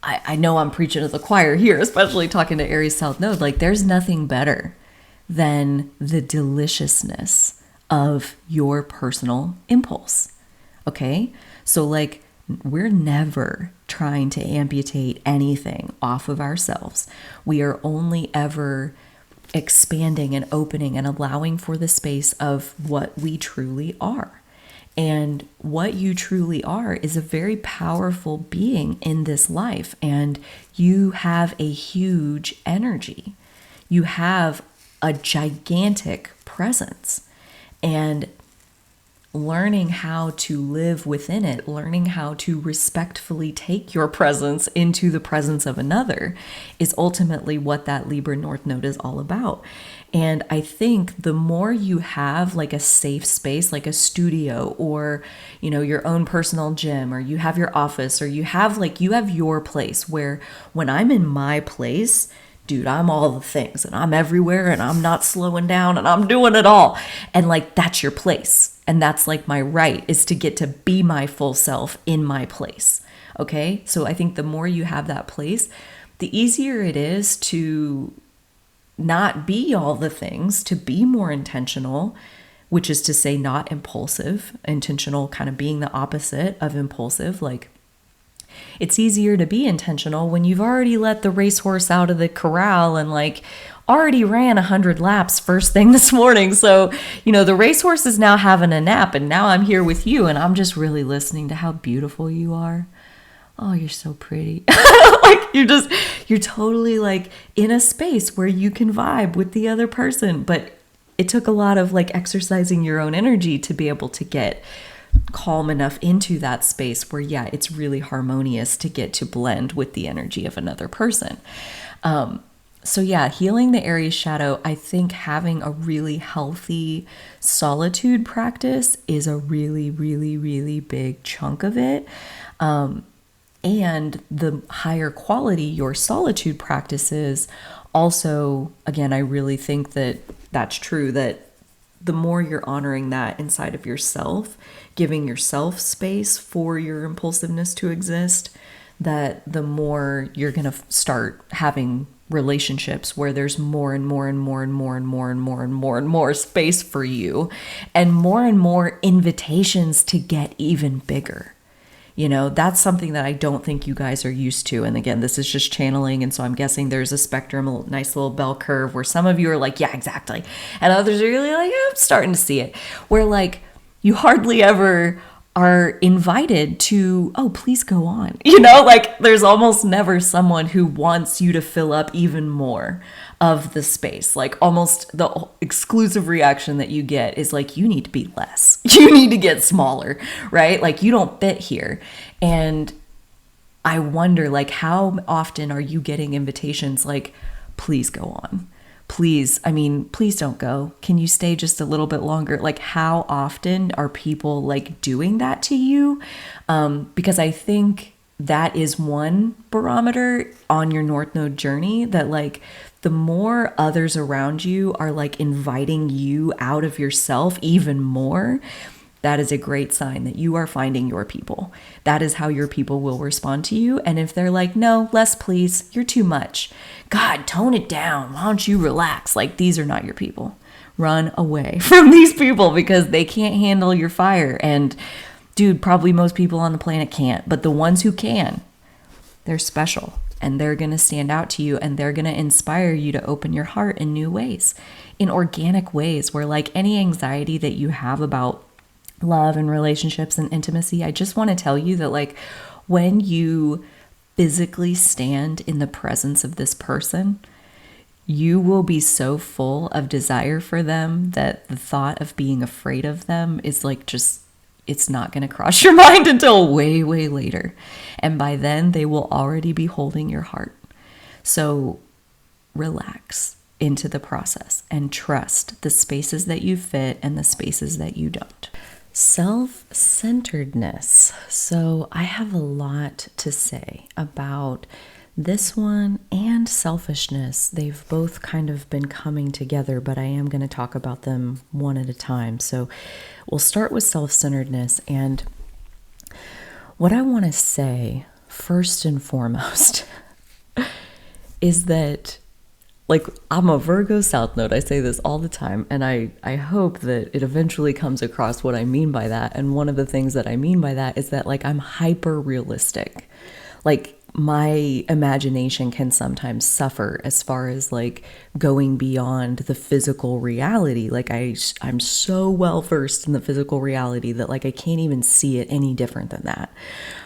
I know I'm preaching to the choir here, especially talking to Aries South Node, like there's nothing better than the deliciousness of your personal impulse. Okay, so like we're never trying to amputate anything off of ourselves. We are only ever expanding and opening and allowing for the space of what we truly are. And what you truly are is a very powerful being in this life. And you have a huge energy. You have a gigantic presence. And learning how to live within it, learning how to respectfully take your presence into the presence of another is ultimately what that Libra North Node is all about. And I think the more you have like a safe space, like a studio or, your own personal gym, or you have your office, or you have your place where when I'm in my place, dude, I'm all the things and I'm everywhere and I'm not slowing down and I'm doing it all. And like, that's your place. And that's like my right, is to get to be my full self in my place. Okay. So I think the more you have that place, the easier it is to not be all the things, to be more intentional, which is to say not impulsive. Intentional kind of being the opposite of impulsive. Like, it's easier to be intentional when you've already let the racehorse out of the corral and like already ran 100 laps first thing this morning. So, the racehorse is now having a nap, and now I'm here with you and I'm just really listening to how beautiful you are. Oh, you're so pretty. Like, you're totally like in a space where you can vibe with the other person. But it took a lot of like exercising your own energy to be able to get calm enough into that space where, yeah, it's really harmonious to get to blend with the energy of another person. So yeah, healing the Aries shadow, I think having a really healthy solitude practice is a really, really, really big chunk of it. And the higher quality your solitude practices also, again, I really think that that's true, that the more you're honoring that inside of yourself, giving yourself space for your impulsiveness to exist, that the more you're going to start having relationships where there's more and more and more and more and more and more and more and more space for you, and more invitations to get even bigger. That's something that I don't think you guys are used to. And again, this is just channeling. And so I'm guessing there's a spectrum, a nice little bell curve where some of you are like, yeah, exactly. And others are really like, yeah, I'm starting to see it. Where like you hardly ever are invited to, oh, please go on. Like there's almost never someone who wants you to fill up even more of the space. Like almost the exclusive reaction that you get is like, you need to be less. You need to get smaller, right? Like you don't fit here. And I wonder, like, how often are you getting invitations like, please go on? Please don't go. Can you stay just a little bit longer? Like, how often are people like doing that to you? Because I think that is one barometer on your North Node journey, that like the more others around you are like inviting you out of yourself even more, that is a great sign that you are finding your people. That is how your people will respond to you. And if they're like, no, less please, you're too much. God, tone it down. Why don't you relax? Like, these are not your people. Run away from these people because they can't handle your fire. And dude, probably most people on the planet can't. But the ones who can, they're special. And they're going to stand out to you, and they're going to inspire you to open your heart in new ways, in organic ways, where like any anxiety that you have about love and relationships and intimacy, I just want to tell you that like when you physically stand in the presence of this person, you will be so full of desire for them that the thought of being afraid of them is like just, it's not going to cross your mind until way, way later. And by then they will already be holding your heart. So relax into the process and trust the spaces that you fit and the spaces that you don't. Self-centeredness. So I have a lot to say about this one and selfishness. They've both kind of been coming together, but I am going to talk about them one at a time. So we'll start with self-centeredness. And what I want to say first and foremost is that, like, I'm a Virgo South Node. I say this all the time, and I hope that it eventually comes across what I mean by that. And one of the things that I mean by that is that, like, I'm hyper realistic. Like, my imagination can sometimes suffer as far as like going beyond the physical reality. Like I'm so well versed in the physical reality that like I can't even see it any different than that.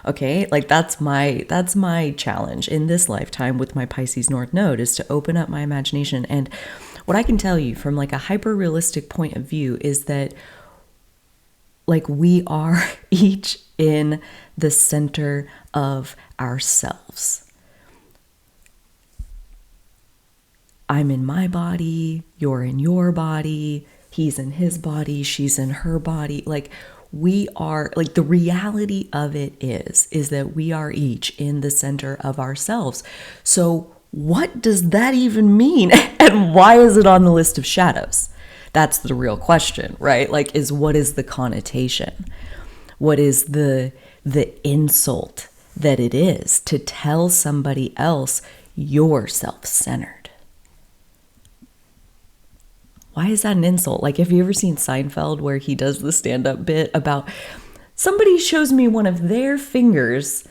Okay, like that's my challenge in this lifetime with my Pisces North Node, is to open up my imagination. And what I can tell you from like a hyper realistic point of view is that like we are each in the center of ourselves. I'm in my body, you're in your body, he's in his body, she's in her body. Like we are, like the reality of it is that we are each in the center of ourselves. So what does that even mean? And why is it on the list of shadows? That's the real question, right? Like, what is the connotation? What is the insult that it is to tell somebody else you're self-centered? Why is that an insult? Like, have you ever seen Seinfeld where he does the stand-up bit about somebody shows me one of their fingers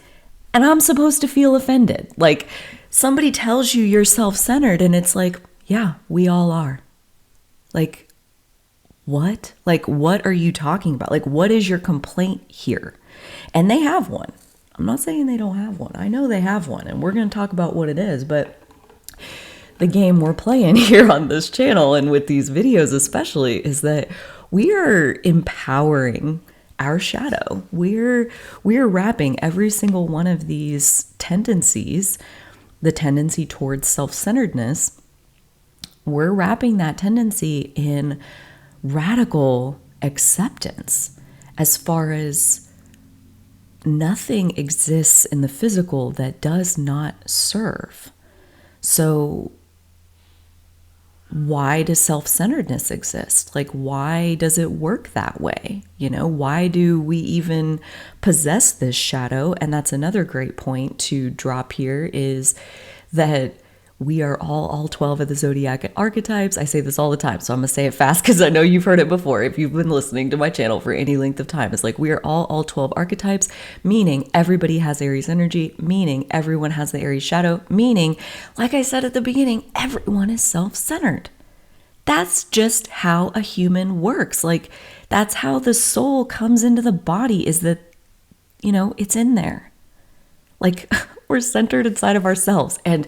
and I'm supposed to feel offended? Like, somebody tells you you're self-centered and it's like, yeah, we all are. Like, what? Like, what are you talking about? Like, what is your complaint here? And they have one. I'm not saying they don't have one. I know they have one, and we're going to talk about what it is, but the game we're playing here on this channel and with these videos especially is that we are empowering our shadow. We're wrapping every single one of these tendencies, the tendency towards self-centeredness, we're wrapping that tendency in radical acceptance, as far as nothing exists in the physical that does not serve. So why does self-centeredness exist? Like, why does it work that way? You know, why do we even possess this shadow? And that's another great point to drop here, is that we are all 12 of the zodiac archetypes. I say this all the time, so I'm going to say it fast because I know you've heard it before if you've been listening to my channel for any length of time. It's like we are all 12 archetypes, meaning everybody has Aries energy, meaning everyone has the Aries shadow, meaning, like I said at the beginning, everyone is self-centered. That's just how a human works. Like, that's how the soul comes into the body, is that, you know, it's in there. Like, we're centered inside of ourselves. And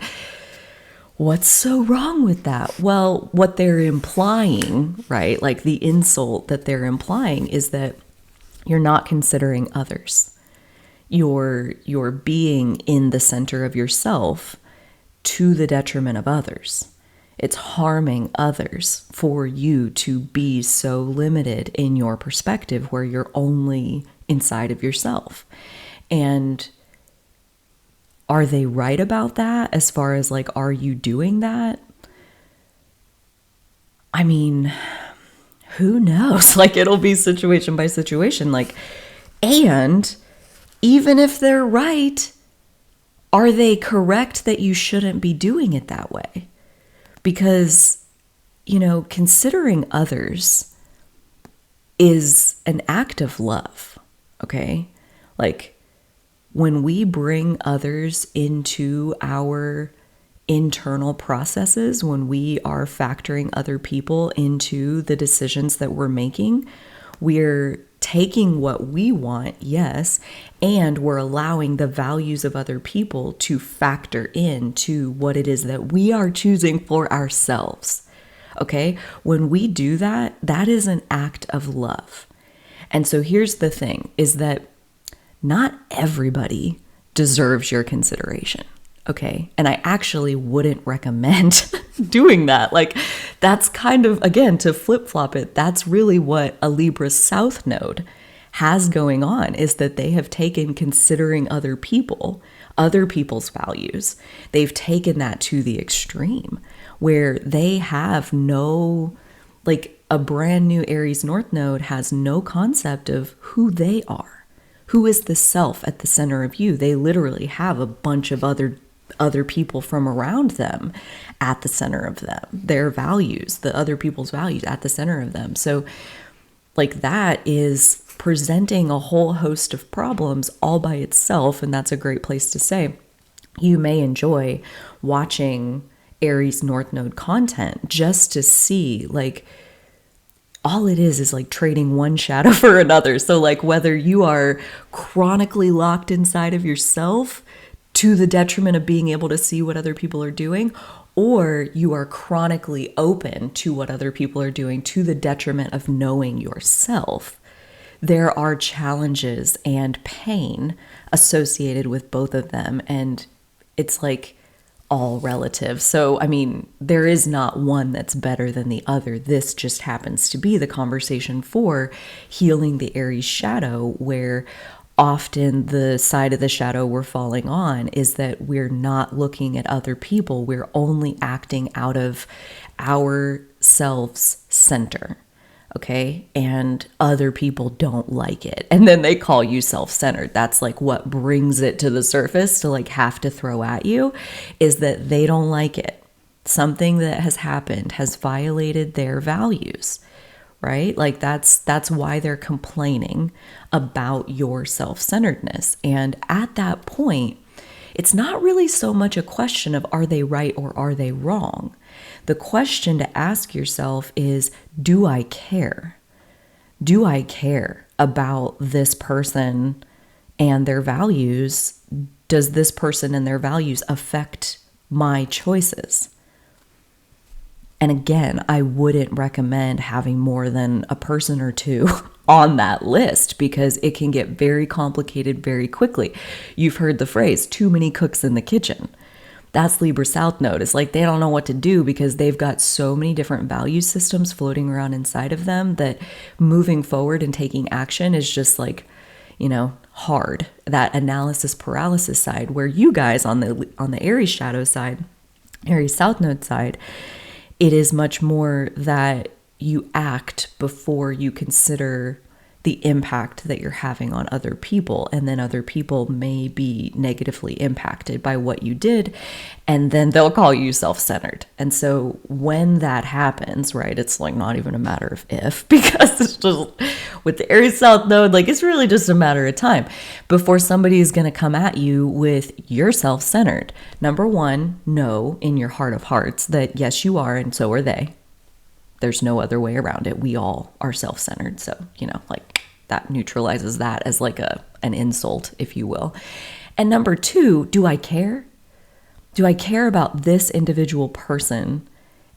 what's so wrong with that? Well, what they're implying, right? Like, the insult that they're implying is that you're not considering others. You're being in the center of yourself to the detriment of others. It's harming others for you to be so limited in your perspective, where you're only inside of yourself. And are they right about that? As far as like, are you doing that? I mean, who knows? Like, it'll be situation by situation. Like, and even if they're right, are they correct that you shouldn't be doing it that way? Because, you know, considering others is an act of love, okay? Like, when we bring others into our internal processes, when we are factoring other people into the decisions that we're making, we're taking what we want, yes, and we're allowing the values of other people to factor into what it is that we are choosing for ourselves. Okay? When we do that, that is an act of love. And so here's the thing, is that not everybody deserves your consideration, okay? And I actually wouldn't recommend doing that. Like, that's kind of, again, to flip-flop it, that's really what a Libra South Node has going on, is that they have taken considering other people's values. They've taken that to the extreme, where they have no, like, a brand new Aries North Node has no concept of who they are. Who is the self at the center of you? They literally have a bunch of other people from around them at the center of them. Their values, the other people's values at the center of them. So, like, that is presenting a whole host of problems all by itself. And that's a great place to say, you may enjoy watching Aries North Node content just to see, like, all it is like trading one shadow for another. So like, whether you are chronically locked inside of yourself to the detriment of being able to see what other people are doing, or you are chronically open to what other people are doing to the detriment of knowing yourself, there are challenges and pain associated with both of them. And it's like all relative. So, I mean, there is not one that's better than the other. This just happens to be the conversation for healing the Aries shadow, where often the side of the shadow we're falling on is that we're not looking at other people. We're only acting out of our selves center. Okay. And other people don't like it. And then they call you self-centered. That's like what brings it to the surface to like have to throw at you, is that they don't like it. Something that has happened has violated their values, right? Like that's why they're complaining about your self-centeredness. And at that point, it's not really so much a question of are they right or are they wrong? The question to ask yourself is, do I care? Do I care about this person and their values? Does this person and their values affect my choices? And again, I wouldn't recommend having more than a person or two on that list because it can get very complicated very quickly. You've heard the phrase, too many cooks in the kitchen. That's Libra South Node. It's like they don't know what to do because they've got so many different value systems floating around inside of them that moving forward and taking action is just like, hard. That analysis paralysis side, where you guys on the Aries shadow side, Aries South Node side, it is much more that you act before you consider the impact that you're having on other people. And then other people may be negatively impacted by what you did. And then they'll call you self-centered. And so when that happens, right, it's like not even a matter of if, because it's just with the Aries South Node, like it's really just a matter of time before somebody is going to come at you with you're self-centered. Number one, know in your heart of hearts that yes, you are, and so are they. There's no other way around it. We all are self-centered. So, like that neutralizes that as like an insult, if you will. And number two, do I care? Do I care about this individual person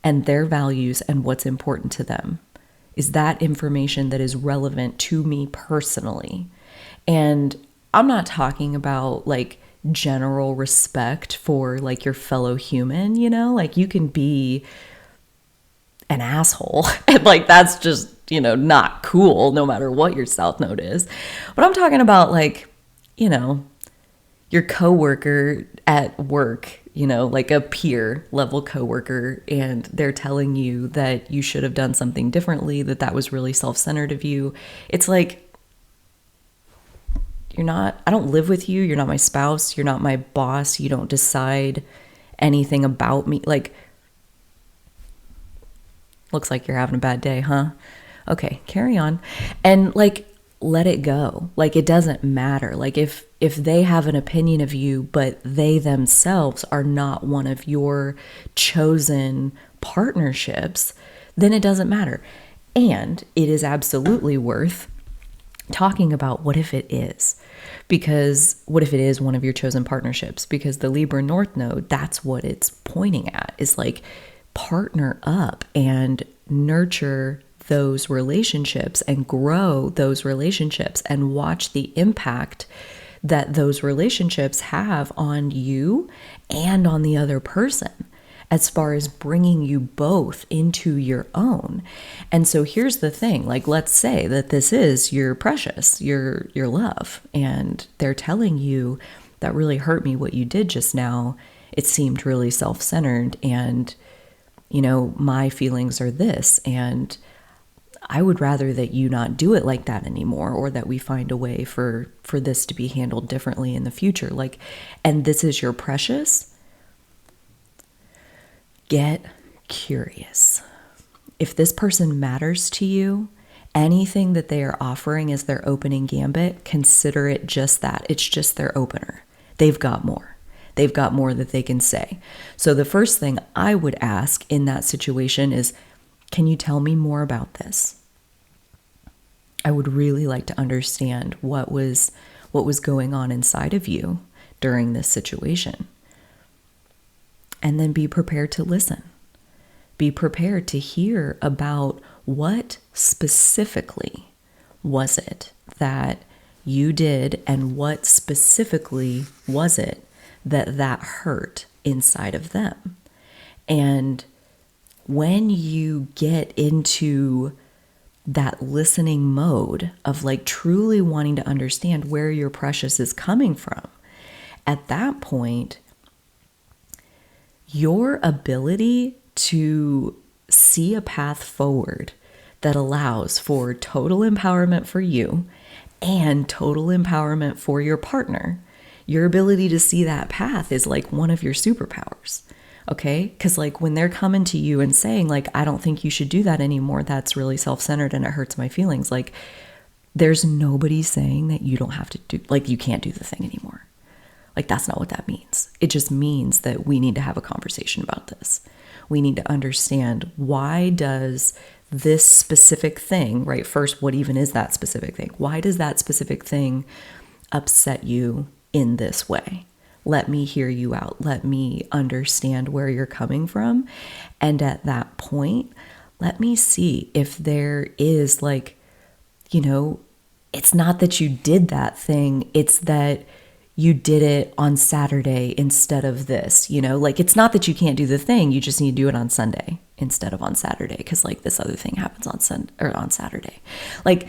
and their values and what's important to them? Is that information that is relevant to me personally? And I'm not talking about like general respect for like your fellow human, like you can be an asshole. And like, that's just, not cool no matter what your South Node is. But I'm talking about like, your coworker at work, like a peer level coworker, and they're telling you that you should have done something differently, that was really self-centered of you. It's like, I don't live with you. You're not my spouse. You're not my boss. You don't decide anything about me. Like, looks like you're having a bad day, huh? Okay, carry on. And like, let it go. Like, it doesn't matter. Like if they have an opinion of you, but they themselves are not one of your chosen partnerships, then it doesn't matter. And it is absolutely worth talking about what if it is? Because what if it is one of your chosen partnerships? Because the Libra North Node, that's what it's pointing at, is like, partner up and nurture those relationships and grow those relationships and watch the impact that those relationships have on you and on the other person as far as bringing you both into your own. And so here's the thing, like, let's say that this is your precious, your love, and they're telling you that really hurt me what you did just now. It seemed really self-centered, and my feelings are this, and I would rather that you not do it like that anymore, or that we find a way for this to be handled differently in the future. Like, and this is your precious. Get curious. If this person matters to you, anything that they are offering as their opening gambit, consider it just that. It's just their opener. They've got more. They've got more that they can say. So the first thing I would ask in that situation is, can you tell me more about this? I would really like to understand what was going on inside of you during this situation. And then be prepared to listen. Be prepared to hear about what specifically was it that you did, and what specifically was it that hurt inside of them. And when you get into that listening mode of like truly wanting to understand where your precious is coming from, at that point, your ability to see a path forward that allows for total empowerment for you and total empowerment for your partner, your ability to see that path is like one of your superpowers. Okay? Because like when they're coming to you and saying like, I don't think you should do that anymore, that's really self-centered and it hurts my feelings. Like there's nobody saying that you don't have to do, like you can't do the thing anymore. Like that's not what that means. It just means that we need to have a conversation about this. We need to understand, why does this specific thing, right? First, what even is that specific thing? Why does that specific thing upset you in this way? Let me hear you out. Let me understand where you're coming from. And at that point, let me see if there is like, you know, it's not that you did that thing, it's that you did it on Saturday instead of this, you know, like it's not that you can't do the thing, you just need to do it on Sunday instead of on Saturday, because like this other thing happens on Sunday or on Saturday. Like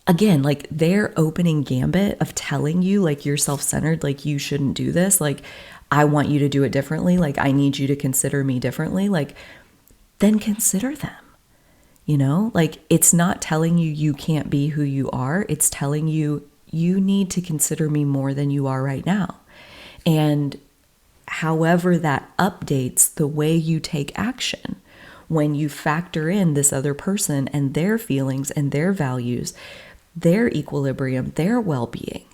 again, like their opening gambit of telling you like you're self-centered, like you shouldn't do this, like I want you to do it differently, like I need you to consider me differently, like then consider them. You know, like it's not telling you you can't be who you are, it's telling you you need to consider me more than you are right now. And however that updates the way you take action, when you factor in this other person and their feelings and their values, their equilibrium, their well-being,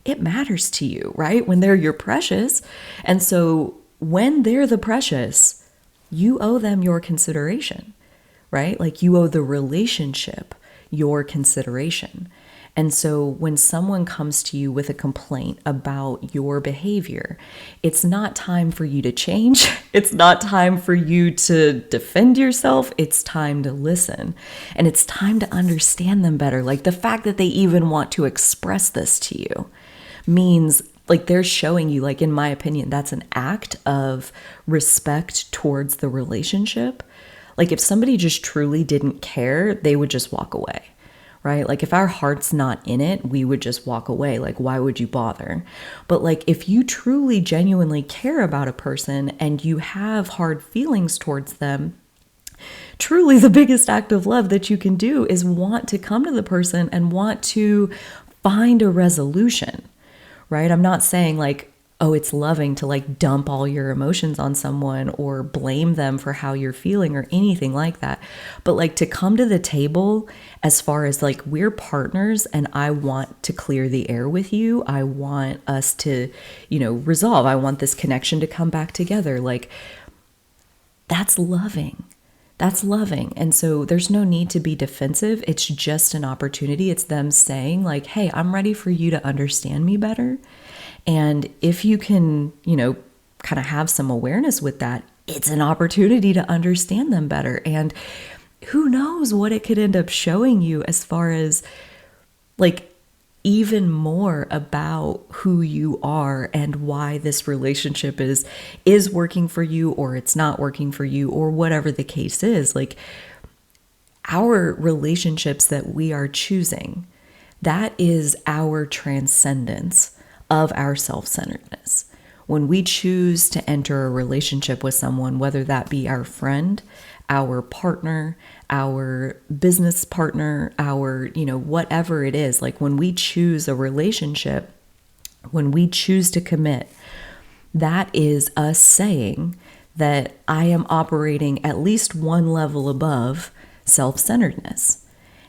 it matters to you, right? When they're your precious. And so when they're the precious, you owe them your consideration, right? Like you owe the relationship your consideration. And so when someone comes to you with a complaint about your behavior, it's not time for you to change. It's not time for you to defend yourself. It's time to listen. And it's time to understand them better. Like the fact that they even want to express this to you means like they're showing you, like in my opinion, that's an act of respect towards the relationship. Like if somebody just truly didn't care, they would just walk away. Right? Like if our heart's not in it, we would just walk away. Like, why would you bother? But like, if you truly genuinely care about a person and you have hard feelings towards them, truly the biggest act of love that you can do is want to come to the person and want to find a resolution, right? I'm not saying like, oh, it's loving to like dump all your emotions on someone or blame them for how you're feeling or anything like that. But like to come to the table as far as like we're partners and I want to clear the air with you. I want us to, you know, resolve. I want this connection to come back together. Like that's loving. That's loving. And so there's no need to be defensive. It's just an opportunity. It's them saying like, hey, I'm ready for you to understand me better. And if you can, you know, kind of have some awareness with that, it's an opportunity to understand them better. And who knows what it could end up showing you as far as like even more about who you are and why this relationship is working for you or it's not working for you or whatever the case is. Like our relationships that we are choosing, that is our transcendence of our self-centeredness. When we choose to enter a relationship with someone, whether that be our friend, our partner, our business partner, our, you know, whatever it is, like when we choose a relationship, when we choose to commit, that is us saying that I am operating at least one level above self-centeredness.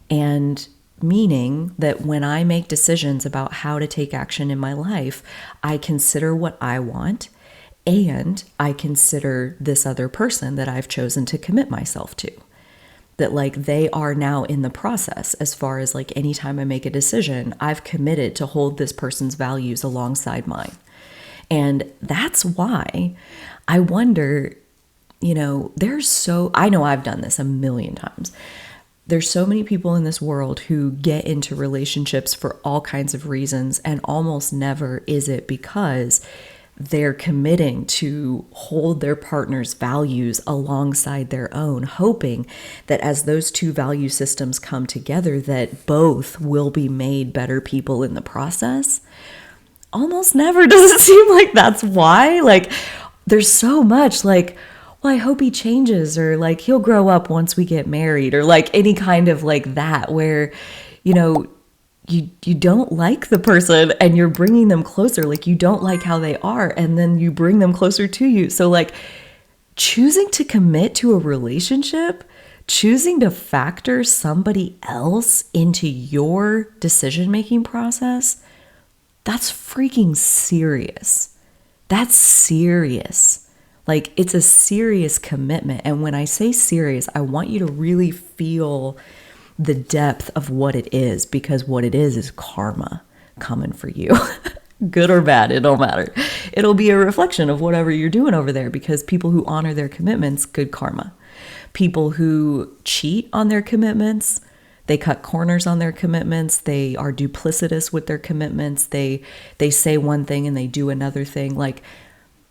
And meaning that when I make decisions about how to take action in my life, I consider what I want and I consider this other person that I've chosen to commit myself to. That like they are now in the process as far as like anytime I make a decision, I've committed to hold this person's values alongside mine. And that's why I wonder, you know, I know I've done this a million times. There's so many people in this world who get into relationships for all kinds of reasons, and almost never is it because they're committing to hold their partner's values alongside their own, hoping that as those two value systems come together, that both will be made better people in the process. Almost never does it seem like that's why. Like, there's so much like, well, I hope he changes, or like he'll grow up once we get married, or like any kind of like that, where, you know, you don't like the person and you're bringing them closer. Like, you don't like how they are, and then you bring them closer to you. So like, choosing to commit to a relationship, choosing to factor somebody else into your decision-making process, that's freaking serious. That's serious. Like, it's a serious commitment. And when I say serious, I want you to really feel the depth of what it is, because what it is karma coming for you. Good or bad, it don't matter. It'll be a reflection of whatever you're doing over there, because people who honor their commitments, good karma. People who cheat on their commitments, they cut corners on their commitments, they are duplicitous with their commitments, they say one thing and they do another thing, like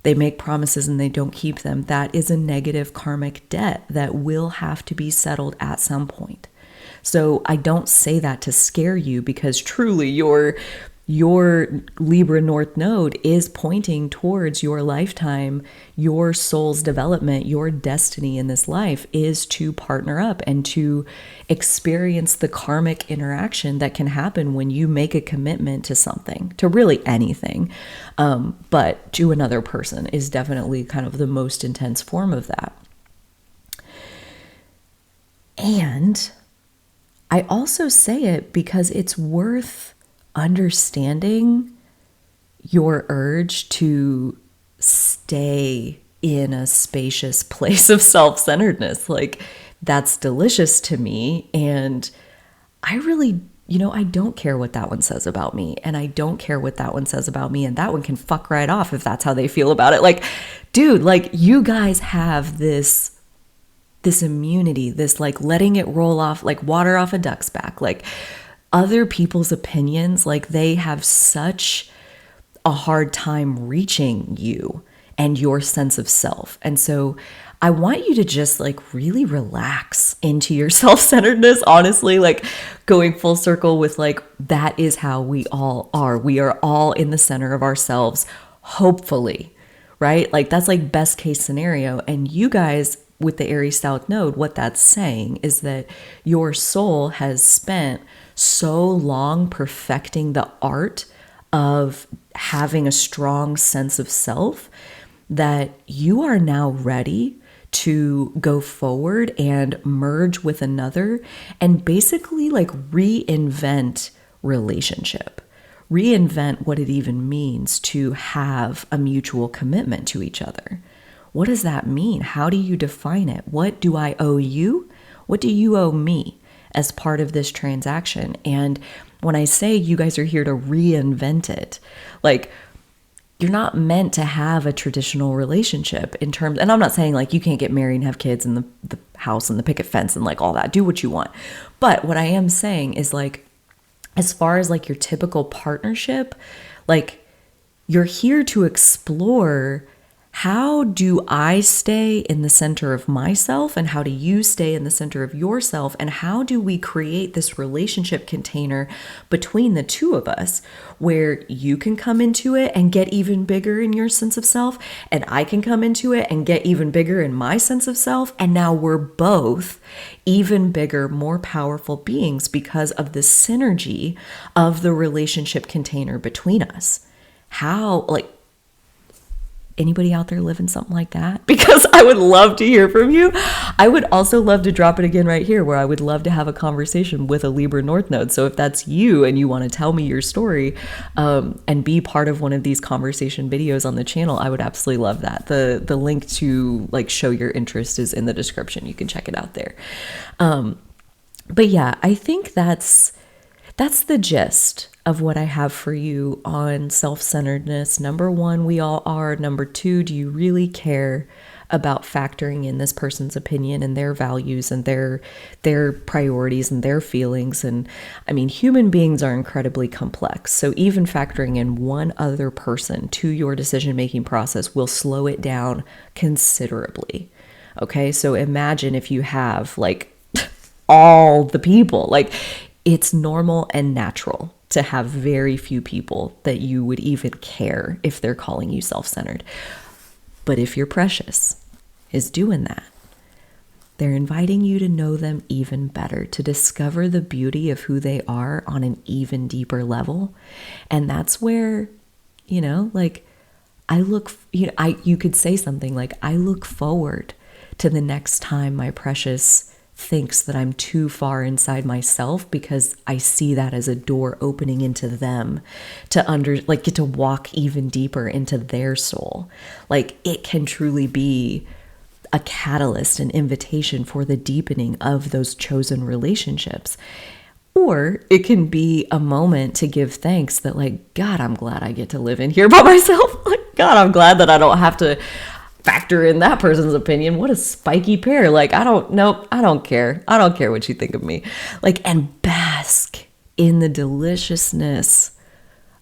they make promises and they don't keep them. That is a negative karmic debt that will have to be settled at some point. So I don't say that to scare you, because truly your Libra North Node is pointing towards your lifetime, your soul's development, your destiny in this life is to partner up and to experience the karmic interaction that can happen when you make a commitment to something, to really anything. But to another person is definitely kind of the most intense form of that. And I also say it because it's worth understanding your urge to stay in a spacious place of self-centeredness. Like, that's delicious to me. And I really, I don't care what that one says about me. And I don't care what that one says about me. And that one can fuck right off if that's how they feel about it. Like, dude, like, you guys have this immunity, this like letting it roll off like water off a duck's back. Like, other people's opinions, like, they have such a hard time reaching you and your sense of self. And so I want you to just like really relax into your self-centeredness, honestly, like going full circle with like, that is how we all are. We are all in the center of ourselves, hopefully, right? Like, that's like best case scenario. And you guys with the Aries South Node, what that's saying is that your soul has spent so long perfecting the art of having a strong sense of self that you are now ready to go forward and merge with another and basically like reinvent relationship, reinvent what it even means to have a mutual commitment to each other. What does that mean? How do you define it? What do I owe you? What do you owe me as part of this transaction? And when I say you guys are here to reinvent it, like, you're not meant to have a traditional relationship in terms, and I'm not saying like you can't get married and have kids and the house and the picket fence and like all that, do what you want. But what I am saying is like, as far as like your typical partnership, like, you're here to explore, how do I stay in the center of myself, and how do you stay in the center of yourself, and how do we create this relationship container between the two of us where you can come into it and get even bigger in your sense of self, and I can come into it and get even bigger in my sense of self, and now we're both even bigger, more powerful beings because of the synergy of the relationship container between us. How, like, anybody out there living something like that? Because I would love to hear from you. I would also love to drop it again right here, where I would love to have a conversation with a Libra North Node. So if that's you and you want to tell me your story and be part of one of these conversation videos on the channel, I would absolutely love that. The link to like show your interest is in the description. You can check it out there. But yeah, I think that's the gist of what I have for you on self-centeredness. Number one, we all are. Number two, do you really care about factoring in this person's opinion and their values and their priorities and their feelings. And I mean, human beings are incredibly complex. So even factoring in one other person to your decision-making process will slow it down considerably. Okay, so imagine if you have like all the people, like it's normal and natural to have very few people that you would even care if they're calling you self-centered. But if your precious is doing that, they're inviting you to know them even better, to discover the beauty of who they are on an even deeper level. And that's where, you know, like you could say something like, I look forward to the next time my precious thinks that I'm too far inside myself, because I see that as a door opening into them to get to walk even deeper into their soul. Like it can truly be a catalyst, an invitation for the deepening of those chosen relationships. Or it can be a moment to give thanks that like, God, I'm glad I get to live in here by myself. Like, God, I'm glad that I don't have to factor in that person's opinion. What a spiky pair. Like, I don't care. I don't care what you think of me. Like, and bask in the deliciousness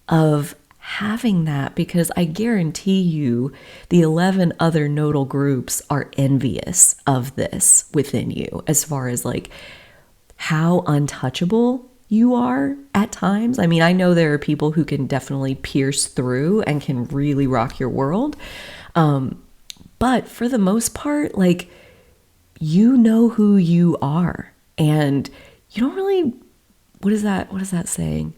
of having that, because I guarantee you the 11 other nodal groups are envious of this within you, as far as like how untouchable you are at times. I mean, I know there are people who can definitely pierce through and can really rock your world. But for the most part, like, you know who you are, and you don't really, what is that saying?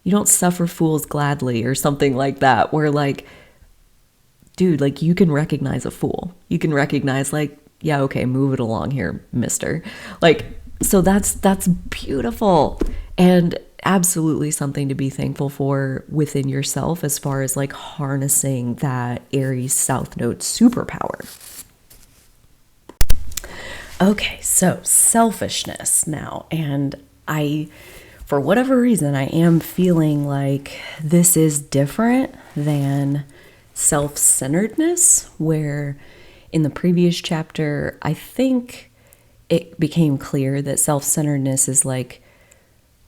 You don't suffer fools gladly or something like that, where like, dude, like you can recognize a fool. You can recognize like, yeah, okay, move it along here, mister. Like, so that's beautiful. And absolutely something to be thankful for within yourself, as far as like harnessing that Aries South Node superpower. Okay, so selfishness now. And for whatever reason, I am feeling like this is different than self-centeredness, where in the previous chapter, I think it became clear that self-centeredness is like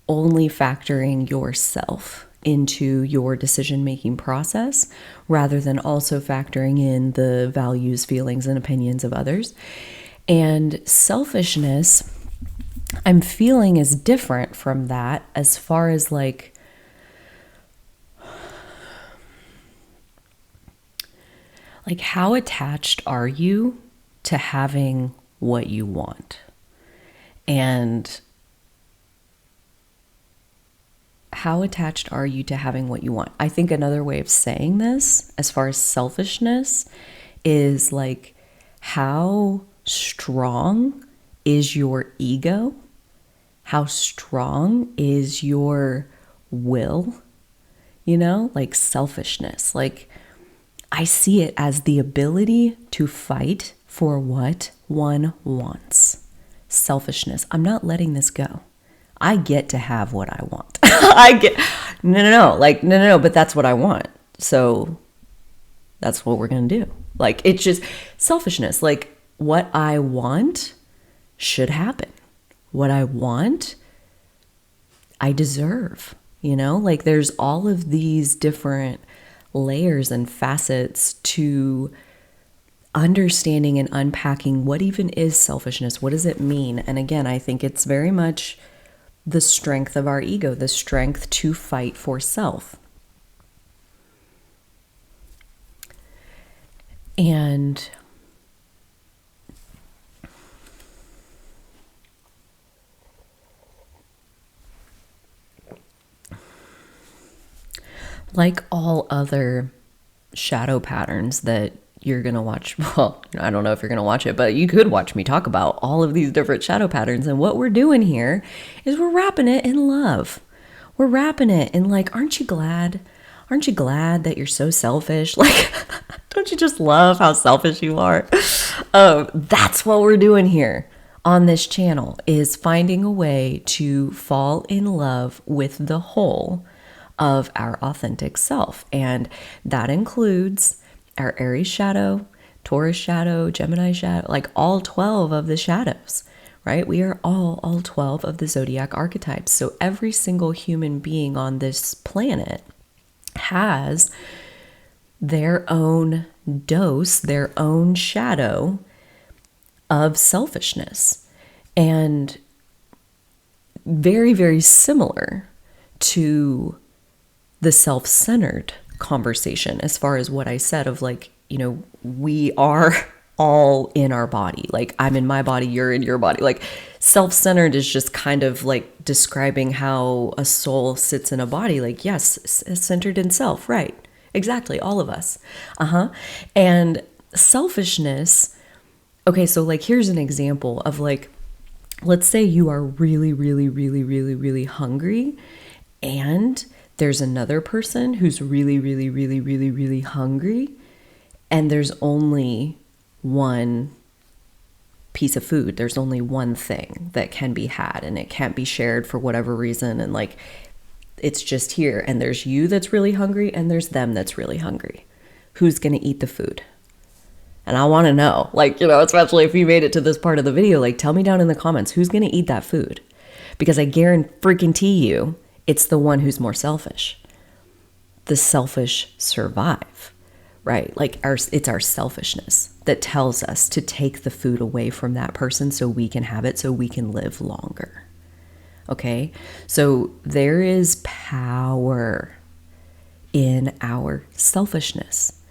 only factoring yourself into your decision-making process, rather than also factoring in the values, feelings, and opinions of others. And selfishness, I'm feeling, is different from that, as far as like how attached are you to having what you want? And how attached are you to having what you want? I think another way of saying this, as far as selfishness, is like, how strong is your ego? How strong is your will? You know, like selfishness. Like, I see it as the ability to fight for what one wants. Selfishness. I'm not letting this go. I get to have what I want. No, but that's what I want. So that's what we're going to do. Like, it's just selfishness. Like, what I want should happen. What I want, I deserve, you know? Like, there's all of these different layers and facets to understanding and unpacking what even is selfishness. What does it mean? And again, I think it's very much the strength of our ego, the strength to fight for self. And like all other shadow patterns that you're going to watch, well, I don't know if you're going to watch it, but you could watch me talk about all of these different shadow patterns. And what we're doing here is we're wrapping it in love. We're wrapping it in like, aren't you glad? Aren't you glad that you're so selfish? Like, don't you just love how selfish you are? That's what we're doing here on this channel, is finding a way to fall in love with the whole of our authentic self. And that includes our Aries shadow, Taurus shadow, Gemini shadow, like all 12 of the shadows, right? We are all 12 of the zodiac archetypes. So every single human being on this planet has their own dose, their own shadow of selfishness. And very, very similar to the self-centered conversation as far as what I said of like, you know, we are all in our body. Like I'm in my body, you're in your body. Like self-centered is just kind of like describing how a soul sits in a body. Like, yes, centered in self, right? Exactly, all of us. And selfishness, okay, so like here's an example of like, let's say you are really, really, really, really, really hungry, and there's another person who's really, really, really, really, really hungry, and there's only one piece of food. There's only one thing that can be had, and it can't be shared for whatever reason. And like, it's just here. And there's you that's really hungry, and there's them that's really hungry. Who's going to eat the food? And I want to know, like, you know, especially if you made it to this part of the video, like tell me down in the comments, who's going to eat that food? Because I guarantee you, it's the one who's more selfish. The selfish survive, right? Like it's our selfishness that tells us to take the food away from that person so we can have it, so we can live longer. Okay? So there is power in our selfishness.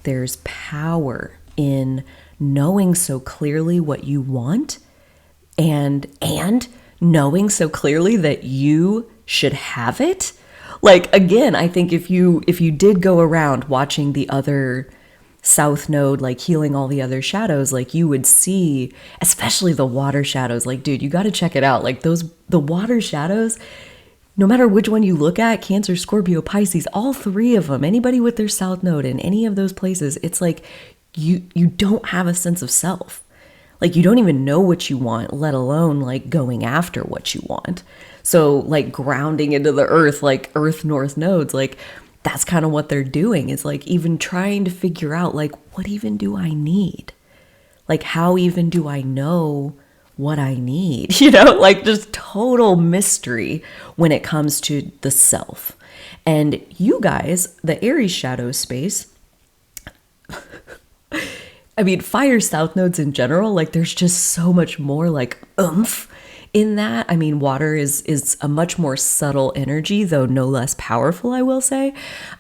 There's power in knowing so clearly what you want and knowing so clearly that you should have it. Like, again, I think if you did go around watching the other South Node, like healing all the other shadows, like you would see, especially the water shadows, like, dude, you got to check it out. Like the water shadows, no matter which one you look at, Cancer, Scorpio, Pisces, all three of them, anybody with their South Node in any of those places, it's like you don't have a sense of self. Like you don't even know what you want, let alone like going after what you want. So like grounding into the earth, like Earth North Nodes, like that's kind of what they're doing. Is like even trying to figure out like, what even do I need? Like how even do I know what I need? You know, like just total mystery when it comes to the self. And you guys, the Aries shadow space, I mean, fire South Nodes in general, like there's just so much more like oomph in that. I mean, water is a much more subtle energy, though no less powerful, I will say.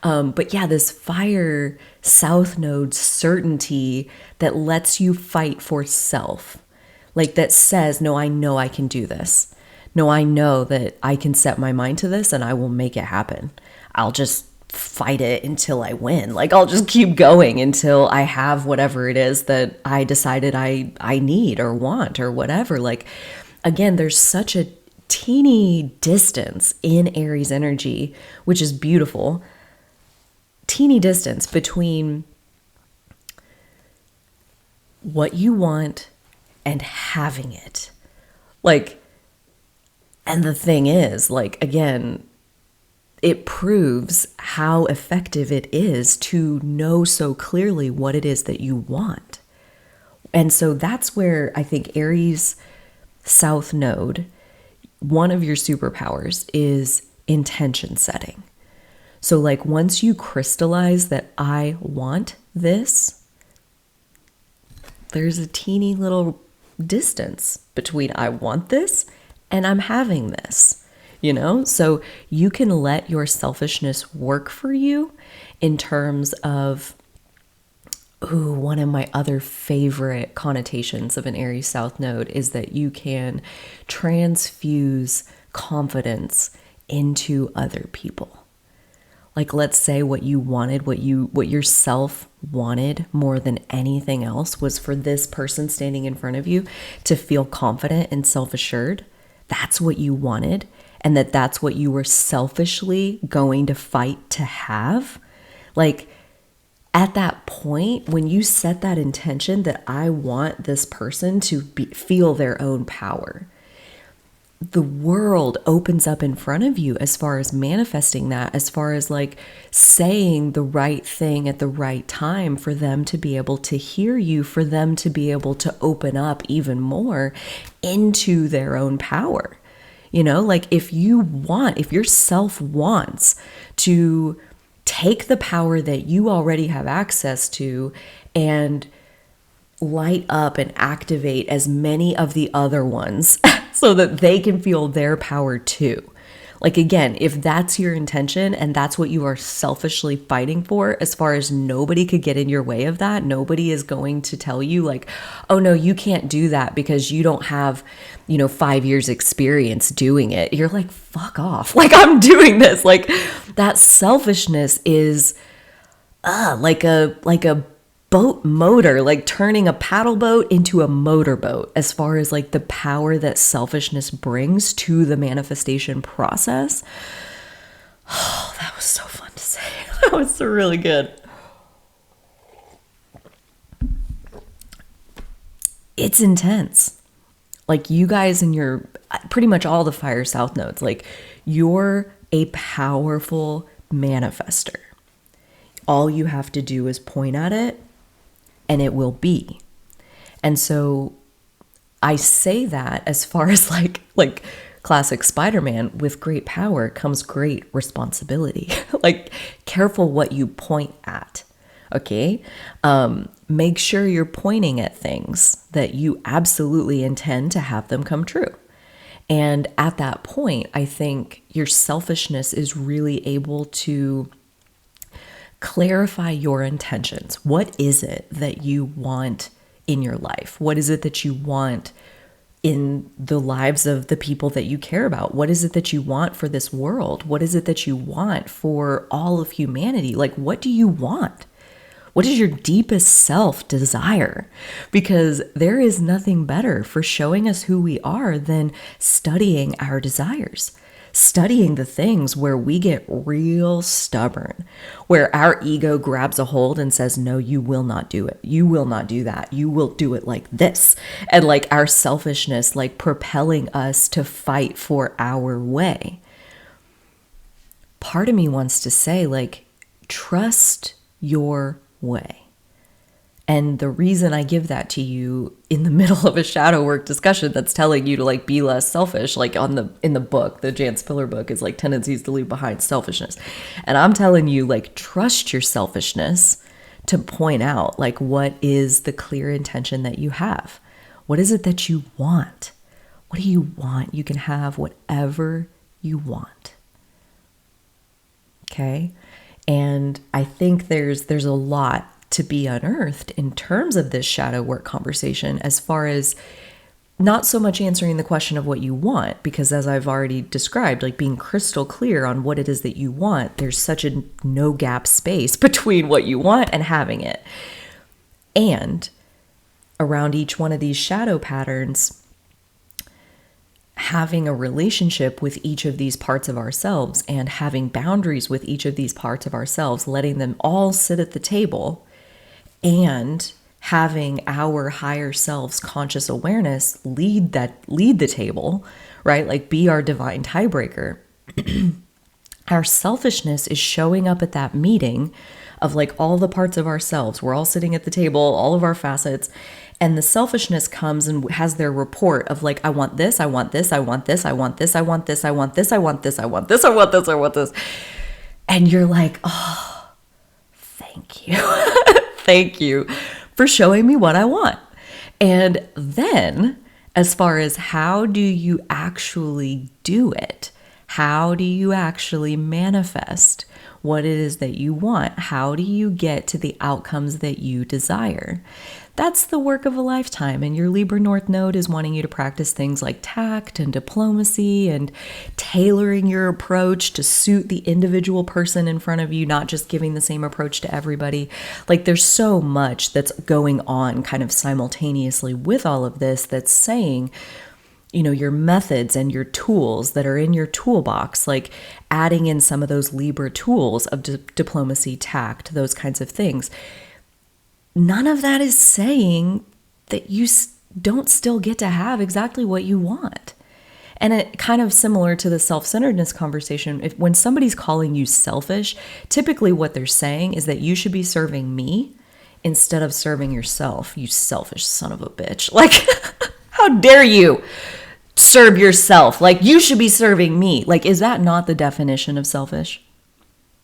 But yeah, this fire South Node certainty that lets you fight for self, like that says, no, I know I can do this. No, I know that I can set my mind to this and I will make it happen. I'll just fight it until I win. Like I'll just keep going until I have whatever it is that I decided I need or want or whatever. Like, again, there's such a teeny distance in Aries energy, which is beautiful. Teeny distance between what you want and having it. Like, and the thing is, like, again, it proves how effective it is to know so clearly what it is that you want. And so that's where I think Aries South Node, one of your superpowers is intention setting. So like once you crystallize that I want this, there's a teeny little distance between I want this and I'm having this. You know, so you can let your selfishness work for you in terms of, one of my other favorite connotations of an Aries South Node is that you can transfuse confidence into other people. Like, let's say what you wanted, what yourself wanted more than anything else was for this person standing in front of you to feel confident and self-assured. That's what you wanted. And that's what you were selfishly going to fight to have. Like at that point, when you set that intention that I want this person to feel their own power, the world opens up in front of you as far as manifesting that, as far as like saying the right thing at the right time for them to be able to hear you, for them to be able to open up even more into their own power. You know, like if your self wants to take the power that you already have access to and light up and activate as many of the other ones so that they can feel their power too. Like, again, if that's your intention and that's what you are selfishly fighting for, as far as nobody could get in your way of that, nobody is going to tell you like, oh no, you can't do that because you don't have, 5 years experience doing it. You're like, fuck off. Like, I'm doing this. Like, that selfishness is like a boat motor, like turning a paddle boat into a motorboat, as far as like the power that selfishness brings to the manifestation process. Oh, that was so fun to say. That was so really good. It's intense. Like, you guys and your pretty much all the fire south nodes, like, you're a powerful manifester. All you have to do is point at it and it will be. And so I say that as far as like classic Spider-Man, with great power comes great responsibility. Like, careful what you point at. Okay. Make sure you're pointing at things that you absolutely intend to have them come true. And at that point, I think your selfishness is really able to clarify your intentions. What is it that you want in your life? What is it that you want in the lives of the people that you care about? What is it that you want for this world? What is it that you want for all of humanity? Like, what do you want? What is your deepest self desire? Because there is nothing better for showing us who we are than studying our desires. Studying the things where we get real stubborn, where our ego grabs a hold and says, no, you will not do it. You will not do that. You will do it like this. And like our selfishness, like propelling us to fight for our way. Part of me wants to say, like, trust your way. And the reason I give that to you in the middle of a shadow work discussion that's telling you to like be less selfish, like in the book, the Jan Spiller book is like Tendencies to Leave Behind Selfishness. And I'm telling you, like, trust your selfishness to point out like what is the clear intention that you have. What is it that you want? What do you want? You can have whatever you want. Okay? And I think there's a lot to be unearthed in terms of this shadow work conversation, as far as not so much answering the question of what you want, because as I've already described, like being crystal clear on what it is that you want, there's such a no gap space between what you want and having it. And around each one of these shadow patterns, having a relationship with each of these parts of ourselves and having boundaries with each of these parts of ourselves, letting them all sit at the table, and having our higher selves conscious awareness lead the table, right? Like, be our divine tiebreaker. Our selfishness is showing up at that meeting of like all the parts of ourselves. We're all sitting at the table, all of our facets, and the selfishness comes and has their report of like, I want this, I want this, I want this, I want this, I want this, I want this, I want this, I want this, I want this, I want this. And you're like, oh, thank you. Thank you for showing me what I want. And then, as far as how do you actually do it? How do you actually manifest what it is that you want? How do you get to the outcomes that you desire? That's the work of a lifetime. And your Libra North Node is wanting you to practice things like tact and diplomacy and tailoring your approach to suit the individual person in front of you, not just giving the same approach to everybody. Like, there's so much that's going on kind of simultaneously with all of this that's saying, your methods and your tools that are in your toolbox, like adding in some of those Libra tools of diplomacy, tact, those kinds of things. None of that is saying that you don't still get to have exactly what you want. And it kind of similar to the self-centeredness conversation, when somebody's calling you selfish, typically what they're saying is that you should be serving me instead of serving yourself. You selfish son of a bitch. Like, how dare you serve yourself? Like, you should be serving me. Like, is that not the definition of selfish?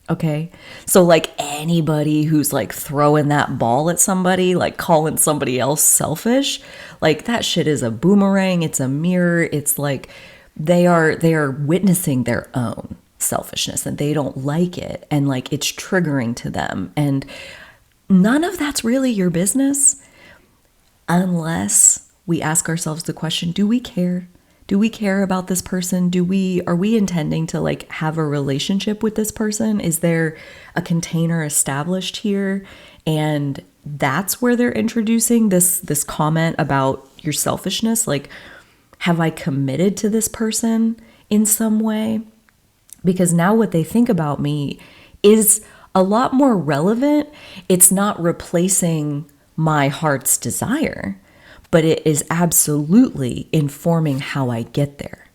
Okay. So like anybody who's like throwing that ball at somebody, like calling somebody else selfish, like that shit is a boomerang. It's a mirror. It's like they are witnessing their own selfishness and they don't like it. And like it's triggering to them. And none of that's really your business unless we ask ourselves the question, do we care? Do we care about this person? Are we intending to like have a relationship with this person? Is there a container established here? And that's where they're introducing this comment about your selfishness. Like, have I committed to this person in some way? Because now what they think about me is a lot more relevant. It's not replacing my heart's desire, but it is absolutely informing how I get there.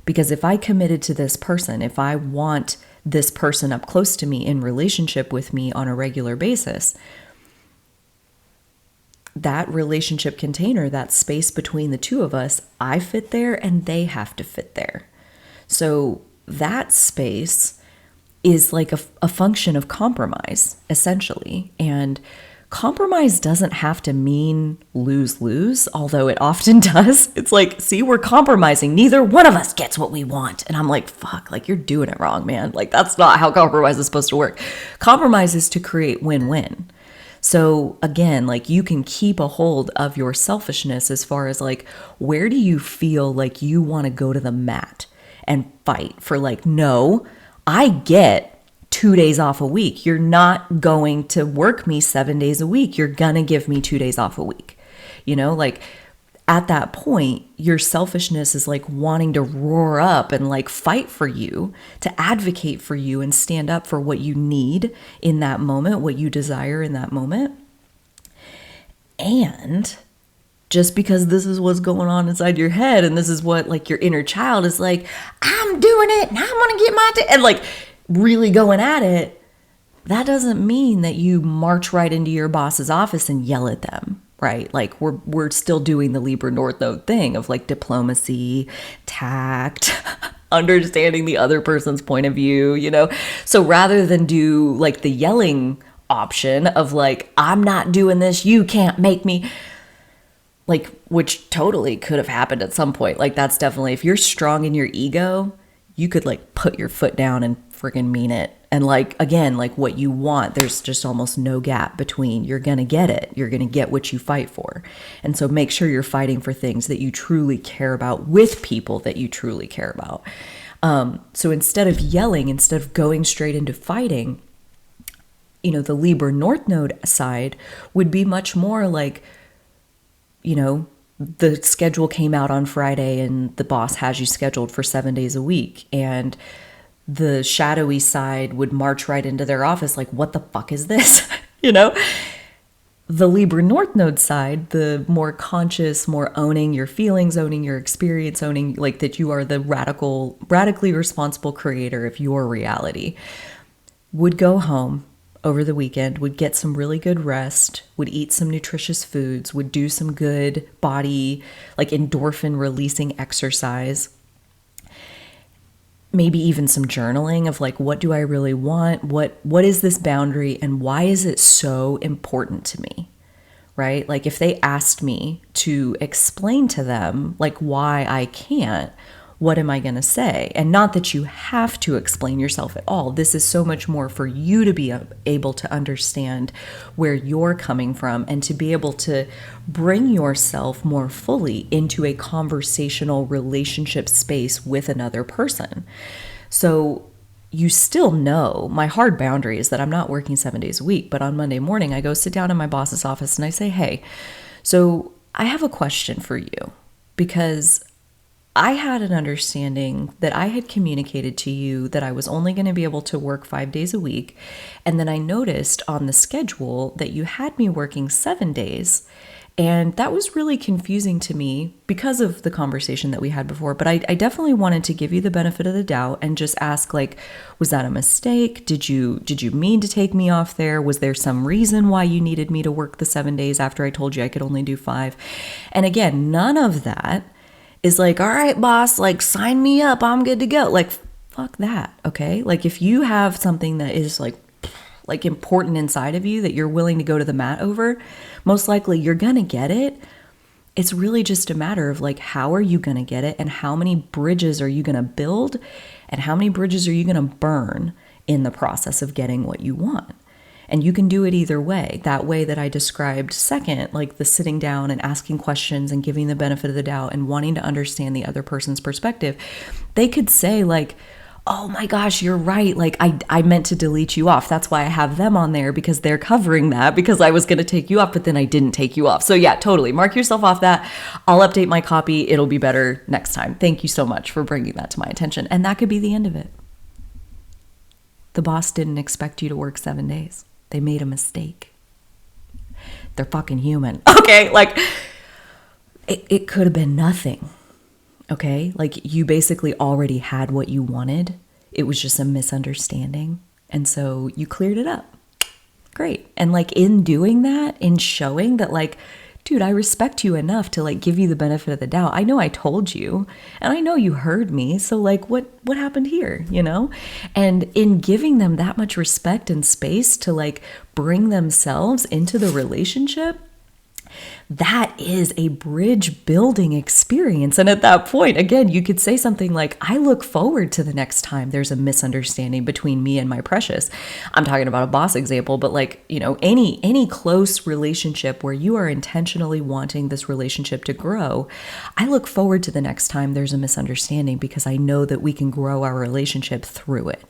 Because if I committed to this person, if I want this person up close to me in relationship with me on a regular basis, that relationship container, that space between the two of us, I fit there and they have to fit there. So that space is like a function of compromise, essentially. And compromise doesn't have to mean lose-lose, although it often does. It's like, see, we're compromising. Neither one of us gets what we want. And I'm like, fuck, like you're doing it wrong, man. Like that's not how compromise is supposed to work. Compromise is to create win-win. So again, like you can keep a hold of your selfishness as far as like, where do you feel like you want to go to the mat and fight for like, no, I get 2 days off a week. You're not going to work me 7 days a week. You're going to give me 2 days off a week. You know, like at that point, your selfishness is like wanting to roar up and like fight for you, to advocate for you and stand up for what you need in that moment, what you desire in that moment. And just because this is what's going on inside your head and this is what like your inner child is like, I'm doing it and I'm going to get my and like really going at it, that doesn't mean that you march right into your boss's office and yell at them, right? Like we're still doing the Libra North Node thing of like diplomacy, tact, understanding the other person's point of view, you know? So rather than do like the yelling option of like, I'm not doing this, you can't make me, like, which totally could have happened at some point. Like that's definitely, if you're strong in your ego, you could like put your foot down and freaking mean it. And like, again, like what you want, there's just almost no gap between you're going to get it. You're going to get what you fight for. And so make sure you're fighting for things that you truly care about with people that you truly care about. So instead of yelling, instead of going straight into fighting, you know, the Libra North Node side would be much more like, you know, the schedule came out on Friday and the boss has you scheduled for 7 days a week. And the shadowy side would march right into their office like, what the fuck is this? You know? The Libra North Node side, the more conscious, more owning your feelings, owning your experience, owning like that you are the radically responsible creator of your reality, would go home over the weekend, would get some really good rest, would eat some nutritious foods, would do some good body, like endorphin releasing exercise, maybe even some journaling of like, what do I really want? What is this boundary and why is it so important to me? Right? Like if they asked me to explain to them like why I can't, what am I going to say? And not that you have to explain yourself at all. This is so much more for you to be able to understand where you're coming from and to be able to bring yourself more fully into a conversational relationship space with another person. So you still know my hard boundary is that I'm not working 7 days a week, but on Monday morning, I go sit down in my boss's office and I say, hey, so I have a question for you because I had an understanding that I had communicated to you that I was only going to be able to work 5 days a week. And then I noticed on the schedule that you had me working 7 days. And that was really confusing to me because of the conversation that we had before. But I definitely wanted to give you the benefit of the doubt and just ask, like, was that a mistake? Did you mean to take me off there? Was there some reason why you needed me to work the 7 days after I told you I could only do 5? And again, none of that is like, all right, boss, like, sign me up, I'm good to go. Like, fuck that, okay? Like, if you have something that is like important inside of you that you're willing to go to the mat over, most likely you're gonna get it. It's really just a matter of like, how are you gonna get it, and how many bridges are you gonna build, and how many bridges are you gonna burn in the process of getting what you want. And you can do it either way. That way that I described second, like the sitting down and asking questions and giving the benefit of the doubt and wanting to understand the other person's perspective. They could say like, oh my gosh, you're right. Like I meant to delete you off. That's why I have them on there, because they're covering that, because I was going to take you off, but then I didn't take you off. So yeah, totally. Mark yourself off that. I'll update my copy. It'll be better next time. Thank you so much for bringing that to my attention. And that could be the end of it. The boss didn't expect you to work 7 days. They made a mistake. They're fucking human. Okay. Like it could have been nothing. Okay, like you basically already had what you wanted. It was just a misunderstanding. And so you cleared it up. Great. And like in doing that, in showing that like, dude, I respect you enough to like give you the benefit of the doubt. I know I told you and I know you heard me. So like what happened here, you know? And in giving them that much respect and space to like bring themselves into the relationship, that is a bridge building experience. And at that point, again, you could say something like, I look forward to the next time there's a misunderstanding between me and my precious. I'm talking about a boss example, but like, you know, any close relationship where you are intentionally wanting this relationship to grow, I look forward to the next time there's a misunderstanding, because I know that we can grow our relationship through it.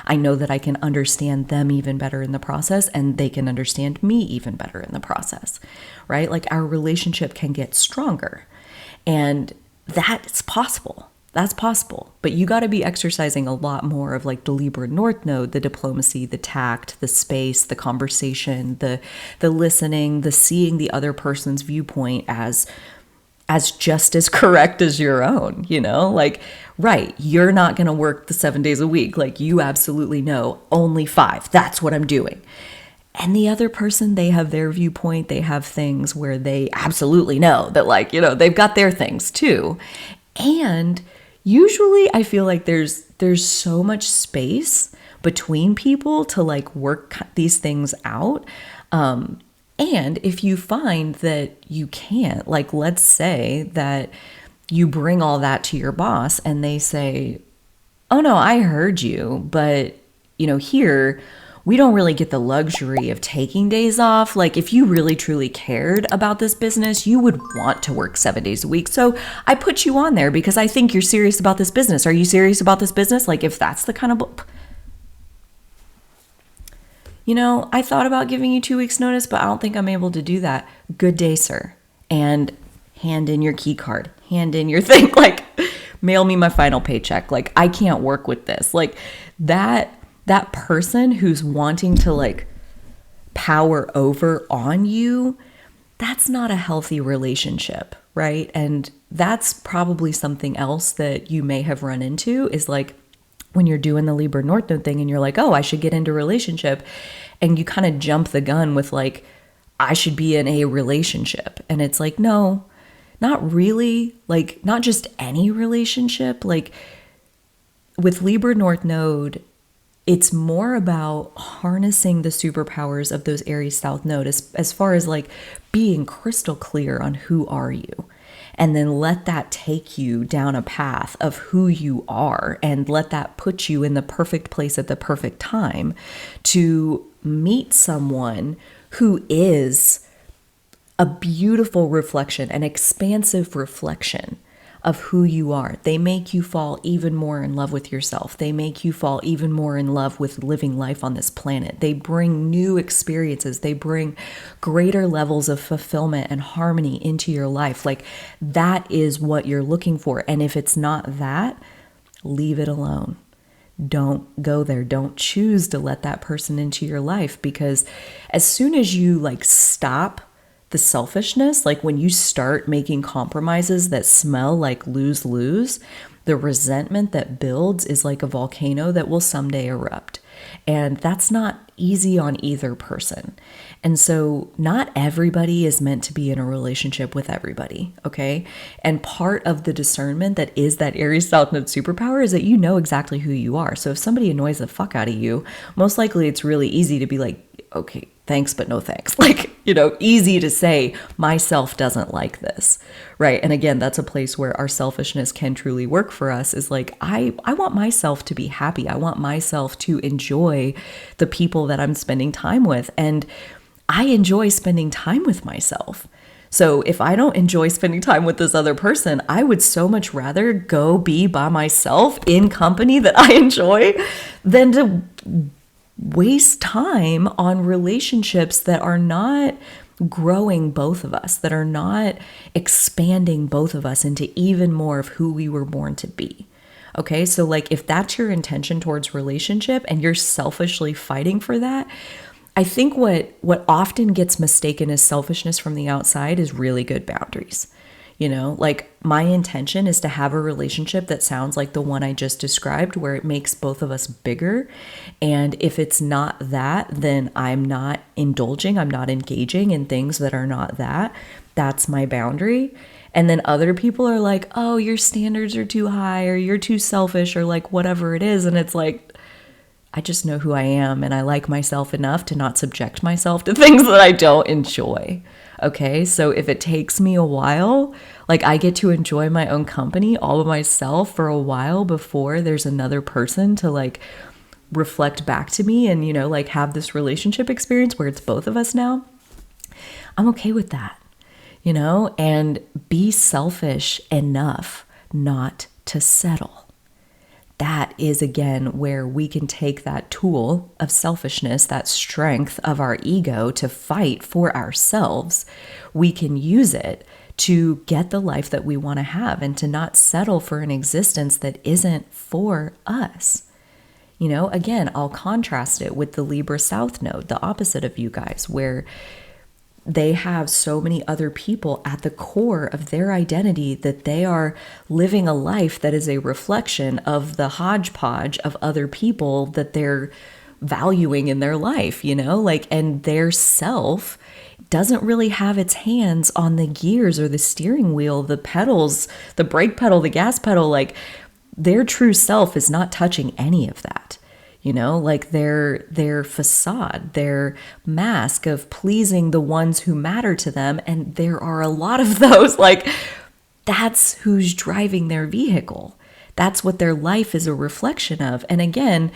I know that I can understand them even better in the process, and they can understand me even better in the process, right? Like our relationship can get stronger, and that's possible. That's possible. But you got to be exercising a lot more of like the Libra North Node, the diplomacy, the tact, the space, the conversation, the listening, the seeing the other person's viewpoint as just as correct as your own, you know? Like, right, you're not going to work the 7 days a week. Like you absolutely know only 5. That's what I'm doing. And the other person, they have their viewpoint. They have things where they absolutely know that, like, you know, they've got their things too. And usually I feel like there's so much space between people to like work these things out. And if you find that you can't, like, let's say that you bring all that to your boss and they say, oh no, I heard you, but you know, here we don't really get the luxury of taking days off. Like if you really truly cared about this business, you would want to work 7 days a week. So I put you on there because I think you're serious about this business. Are you serious about this business? Like if that's the kind of, you know, I thought about giving you 2 weeks notice, but I don't think I'm able to do that. Good day, sir. And hand in your key card, hand in your thing, like mail me my final paycheck. Like I can't work with this. Like that person who's wanting to like power over on you, that's not a healthy relationship, right? And that's probably something else that you may have run into is like, when you're doing the Libra North Node thing and you're like, oh, I should get into a relationship. And you kind of jump the gun with like, I should be in a relationship. And it's like, no, not really. Like, not just any relationship. Like with Libra North Node, it's more about harnessing the superpowers of those Aries South Node as far as like being crystal clear on who are you. And then let that take you down a path of who you are, and let that put you in the perfect place at the perfect time to meet someone who is a beautiful reflection, an expansive reflection of who you are. They make you fall even more in love with yourself. They make you fall even more in love with living life on this planet. They bring new experiences. They bring greater levels of fulfillment and harmony into your life. Like that is what you're looking for. And if it's not that, leave it alone. Don't go there. Don't choose to let that person into your life, because as soon as you like stop the selfishness, like when you start making compromises that smell like lose-lose, the resentment that builds is like a volcano that will someday erupt. And that's not easy on either person. And so not everybody is meant to be in a relationship with everybody, okay? And part of the discernment that is that Aries South Node superpower is that you know exactly who you are. So if somebody annoys the fuck out of you, most likely it's really easy to be like, okay, thanks, but no thanks. Like, easy to say, myself doesn't like this, right? And again, that's a place where our selfishness can truly work for us, is like, I want myself to be happy. I want myself to enjoy the people that I'm spending time with. And I enjoy spending time with myself. So if I don't enjoy spending time with this other person, I would so much rather go be by myself in company that I enjoy than to waste time on relationships that are not growing both of us, that are not expanding both of us into even more of who we were born to be. Okay, so like if that's your intention towards relationship and you're selfishly fighting for that, I think what often gets mistaken as selfishness from the outside is really good boundaries. Like my intention is to have a relationship that sounds like the one I just described, where it makes both of us bigger. And if it's not that, then I'm not indulging, I'm not engaging in things that are not that. That's my boundary. And then other people are like, oh, your standards are too high, or you're too selfish, or like whatever it is. And it's like, I just know who I am, and I like myself enough to not subject myself to things that I don't enjoy. Okay, so if it takes me a while, like I get to enjoy my own company all of myself for a while before there's another person to like reflect back to me and, like have this relationship experience where it's both of us now, I'm okay with that, and be selfish enough not to settle. That is, again, where we can take that tool of selfishness, that strength of our ego to fight for ourselves. We can use it to get the life that we want to have and to not settle for an existence that isn't for us. Again, I'll contrast it with the Libra South Node, the opposite of you guys, where they have so many other people at the core of their identity that they are living a life that is a reflection of the hodgepodge of other people that they're valuing in their life, and their self doesn't really have its hands on the gears or the steering wheel, the pedals, the brake pedal, the gas pedal. Like their true self is not touching any of that. Like their facade, their mask of pleasing the ones who matter to them. And there are a lot of those, like that's who's driving their vehicle. That's what their life is a reflection of. And again,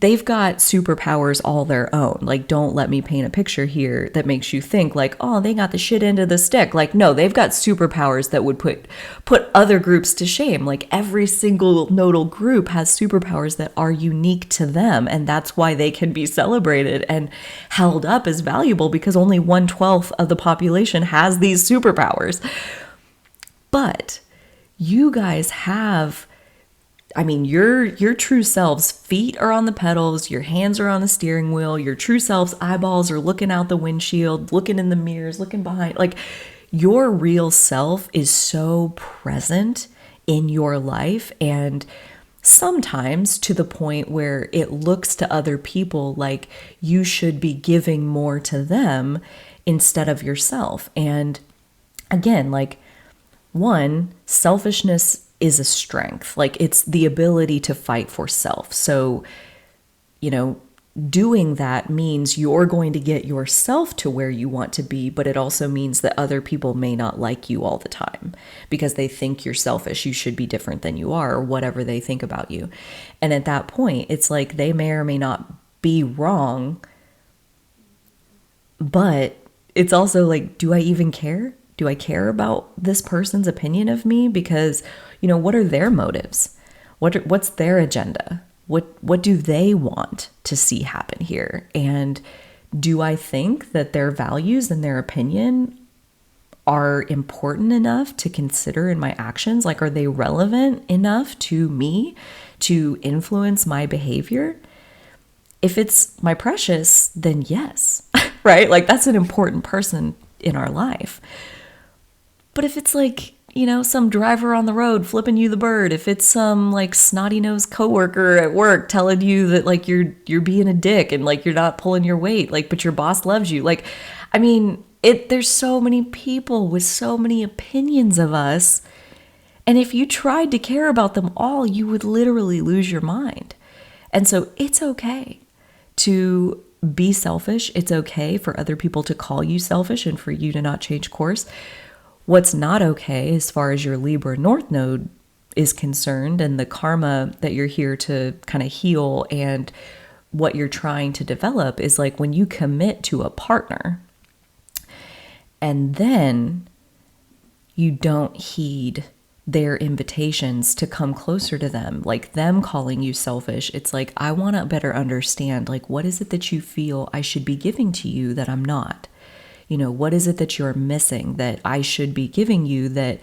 they've got superpowers all their own. Like, don't let me paint a picture here that makes you think like, oh, they got the shit end of the stick. Like, no, they've got superpowers that would put other groups to shame. Like every single nodal group has superpowers that are unique to them. And that's why they can be celebrated and held up as valuable, because only 1/12 of the population has these superpowers. But you guys have, your true selves, feet are on the pedals, your hands are on the steering wheel, your true self's eyeballs are looking out the windshield, looking in the mirrors, looking behind. Like your real self is so present in your life, and sometimes to the point where it looks to other people like you should be giving more to them instead of yourself. And again, like one, selfishness is a strength. Like it's the ability to fight for self. So, doing that means you're going to get yourself to where you want to be, but it also means that other people may not like you all the time because they think you're selfish. You should be different than you are, or whatever they think about you. And at that point, it's like they may or may not be wrong, but it's also like, do I even care? Do I care about this person's opinion of me? Because, what are their motives? What's their agenda? What do they want to see happen here? And do I think that their values and their opinion are important enough to consider in my actions? Like, are they relevant enough to me to influence my behavior? If it's my precious, then yes, right? Like that's an important person in our life. But if it's like, some driver on the road flipping you the bird, if it's some like snotty-nosed coworker at work telling you that like you're being a dick and like you're not pulling your weight, like, but your boss loves you. Like, I mean, there's so many people with so many opinions of us. And if you tried to care about them all, you would literally lose your mind. And so it's okay to be selfish. It's okay for other people to call you selfish and for you to not change course. What's not okay as far as your Libra North Node is concerned and the karma that you're here to kind of heal and what you're trying to develop is like when you commit to a partner and then you don't heed their invitations to come closer to them, like them calling you selfish. It's like, I want to better understand, like, what is it that you feel I should be giving to you that I'm not? What is it that you're missing that I should be giving you that,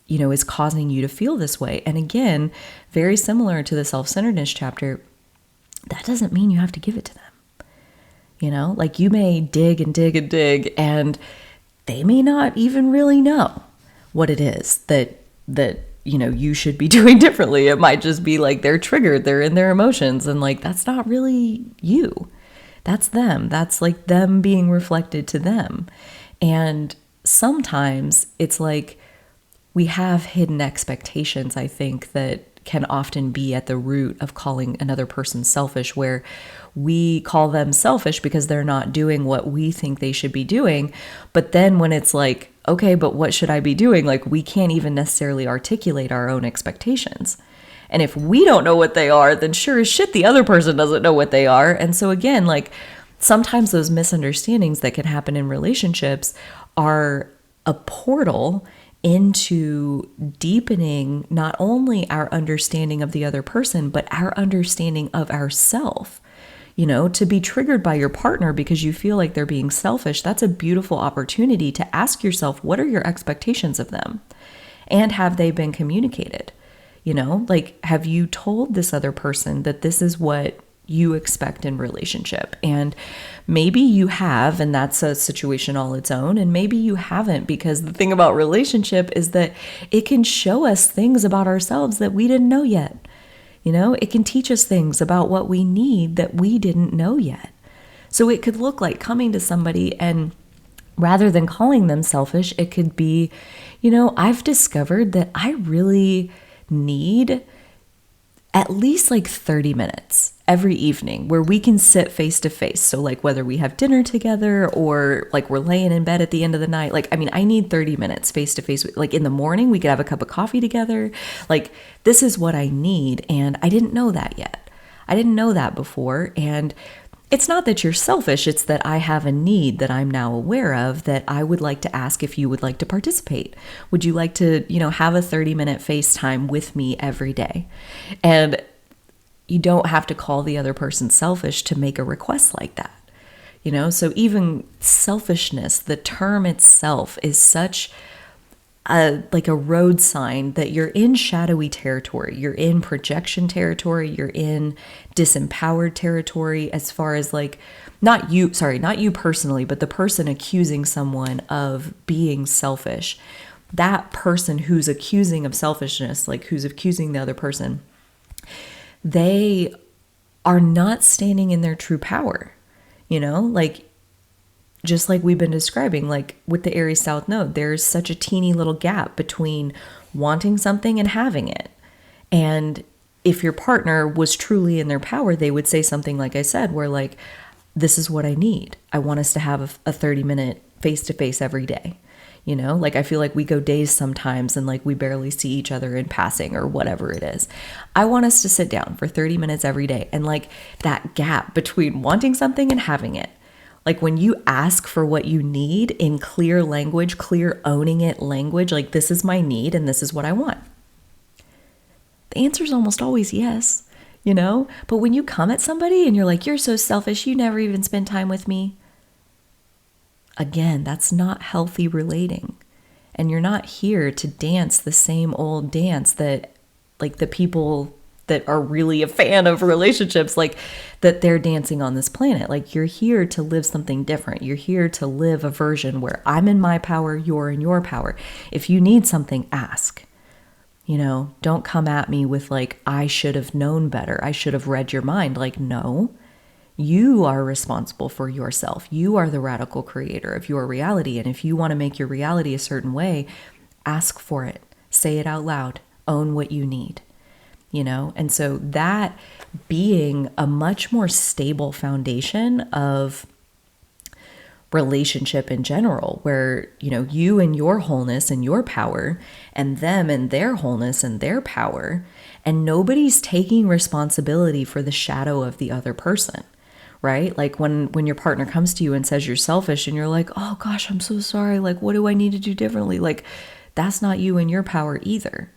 is causing you to feel this way? And again, very similar to the self-centeredness chapter, that doesn't mean you have to give it to them. Like you may dig and dig and dig, and they may not even really know what it is that you should be doing differently. It might just be like they're triggered, they're in their emotions, and like that's not really you. That's them. That's like them being reflected to them. And sometimes it's like we have hidden expectations, I think, that can often be at the root of calling another person selfish, where we call them selfish because they're not doing what we think they should be doing. But then when it's like, okay, but what should I be doing? Like we can't even necessarily articulate our own expectations. And if we don't know what they are, then sure as shit, the other person doesn't know what they are. And so again, like sometimes those misunderstandings that can happen in relationships are a portal into deepening not only our understanding of the other person, but our understanding of ourself. To be triggered by your partner because you feel like they're being selfish, that's a beautiful opportunity to ask yourself, what are your expectations of them? And have they been communicated? Like, have you told this other person that this is what you expect in relationship? And maybe you have, and that's a situation all its own. And maybe you haven't, because the thing about relationship is that it can show us things about ourselves that we didn't know yet. It can teach us things about what we need that we didn't know yet. So it could look like coming to somebody and rather than calling them selfish, it could be, I've discovered that I really need at least like 30 minutes every evening where we can sit face to face. So like whether we have dinner together or like we're laying in bed at the end of the night, like, I need 30 minutes face to face. Like in the morning, we could have a cup of coffee together. Like this is what I need. And I didn't know that yet. I didn't know that before. And it's not that you're selfish. It's that I have a need that I'm now aware of that I would like to ask if you would like to participate. Would you like to, have a 30-minute FaceTime with me every day? And you don't have to call the other person selfish to make a request like that. So even selfishness, the term itself is such like a road sign that you're in shadowy territory. You're in projection territory. You're in disempowered territory as far as like, not you personally, but the person accusing someone of being selfish. That person who's accusing of selfishness, like who's accusing the other person, they are not standing in their true power, like just like we've been describing, like with the Aries South Node, there's such a teeny little gap between wanting something and having it. And if your partner was truly in their power, they would say something like I said, where like, this is what I need. I want us to have a 30-minute face-to-face every day. Like I feel like we go days sometimes and like we barely see each other in passing or whatever it is. I want us to sit down for 30 minutes every day. And like that gap between wanting something and having it, like when you ask for what you need in clear language, clear owning it language, like this is my need and this is what I want. The answer is almost always yes, But when you come at somebody and you're like, you're so selfish, you never even spend time with me. Again, that's not healthy relating. And you're not here to dance the same old dance that like the people that are really a fan of relationships, like that they're dancing on this planet. Like you're here to live something different. You're here to live a version where I'm in my power, you're in your power. If you need something, ask. You know, don't come at me with like, I should have known better. I should have read your mind. Like, no, you are responsible for yourself. You are the radical creator of your reality. And if you want to make your reality a certain way, ask for it. Say it out loud. Own what you need, you know? And so that being a much more stable foundation of relationship in general, where, you know, you and your wholeness and your power, and them and their wholeness and their power, and nobody's taking responsibility for the shadow of the other person, right? Like when your partner comes to you and says you're selfish and you're like, oh gosh, I'm so sorry. Like, what do I need to do differently? Like, that's not you and your power either.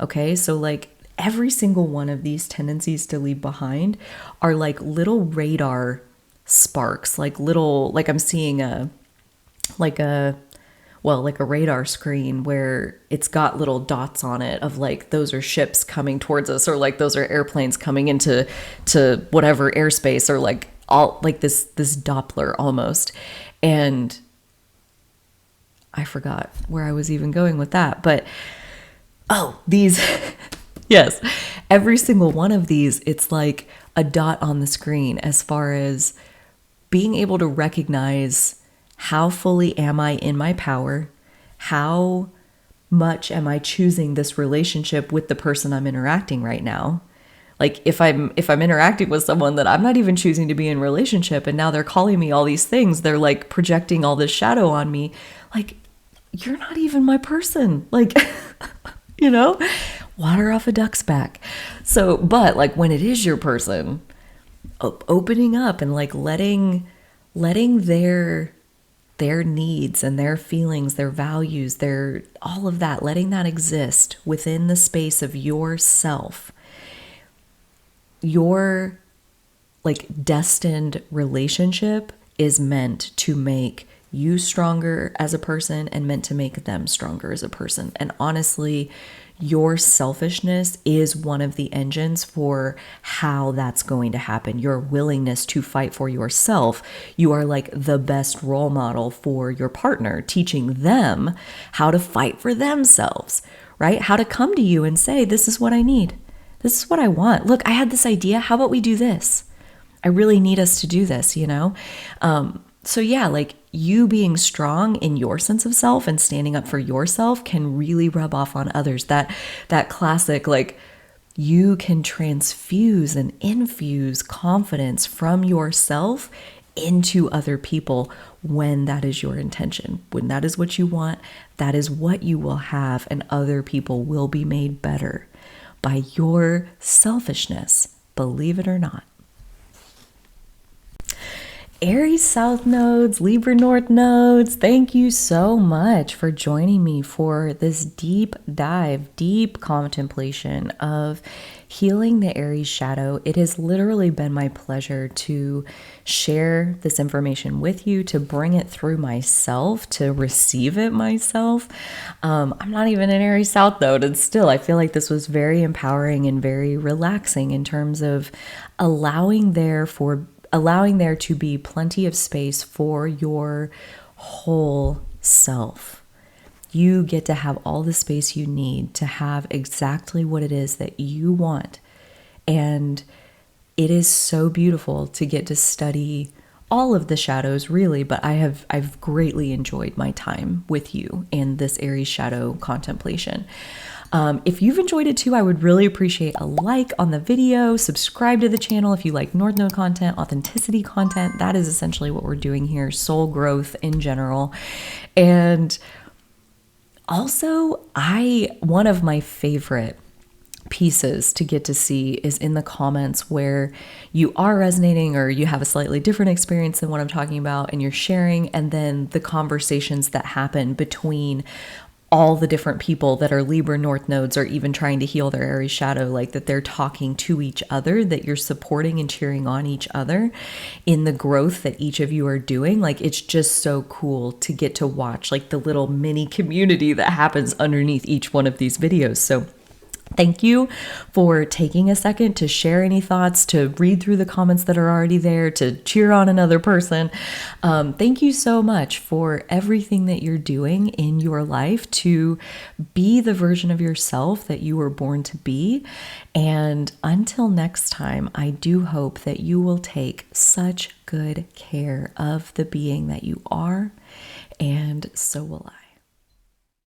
Okay. So like every single one of these tendencies to leave behind are like little radar sparks, like I'm seeing a radar screen where it's got little dots on it of like, those are ships coming towards us, or like those are airplanes coming into whatever airspace, or like all like this Doppler almost. And I forgot where I was even going with that, but these yes, every single one of these, it's like a dot on the screen as far as being able to recognize how fully am I in my power? How much am I choosing this relationship with the person I'm interacting right now? Like if I'm interacting with someone that I'm not even choosing to be in relationship, and now they're calling me all these things, they're like projecting all this shadow on me. Like, you're not even my person. Like, you know, water off a duck's back. So, but like when it is your person, opening up and like letting their needs and their feelings, their values, their all of that, letting that exist within the space of yourself. Your like destined relationship is meant to make you stronger as a person and meant to make them stronger as a person. And honestly, your selfishness is one of the engines for how that's going to happen. Your willingness to fight for yourself. You are like the best role model for your partner, teaching them how to fight for themselves, right? How to come to you and say, this is what I need. This is what I want. Look, I had this idea. How about we do this? I really need us to do this, you know? So yeah, like you being strong in your sense of self and standing up for yourself can really rub off on others. That classic, like you can transfuse and infuse confidence from yourself into other people when that is your intention. When that is what you want, that is what you will have, and other people will be made better by your selfishness, believe it or not. Aries South Nodes, Libra North Nodes, thank you so much for joining me for this deep dive, deep contemplation of healing the Aries shadow. It has literally been my pleasure to share this information with you, to bring it through myself, to receive it myself. I'm not even an Aries South Node, and still I feel like this was very empowering and very relaxing in terms of allowing there to be plenty of space for your whole self. You get to have all the space you need to have exactly what it is that you want. And it is so beautiful to get to study all of the shadows, really, but I've greatly enjoyed my time with you in this Aries shadow contemplation. If you've enjoyed it too, I would really appreciate a like on the video, subscribe to the channel if you like North Node content, authenticity content. That is essentially what we're doing here, soul growth in general. And also, one of my favorite pieces to get to see is in the comments where you are resonating or you have a slightly different experience than what I'm talking about, and you're sharing, and then the conversations that happen between all the different people that are Libra North Nodes or even trying to heal their Aries shadow, like that they're talking to each other, that you're supporting and cheering on each other in the growth that each of you are doing. Like, it's just so cool to get to watch like the little mini community that happens underneath each one of these videos. So Thank you for taking a second to share any thoughts, to read through the comments that are already there, to cheer on another person. Thank you so much for everything that you're doing in your life to be the version of yourself that you were born to be. And until next time, I do hope that you will take such good care of the being that you are, and so will I.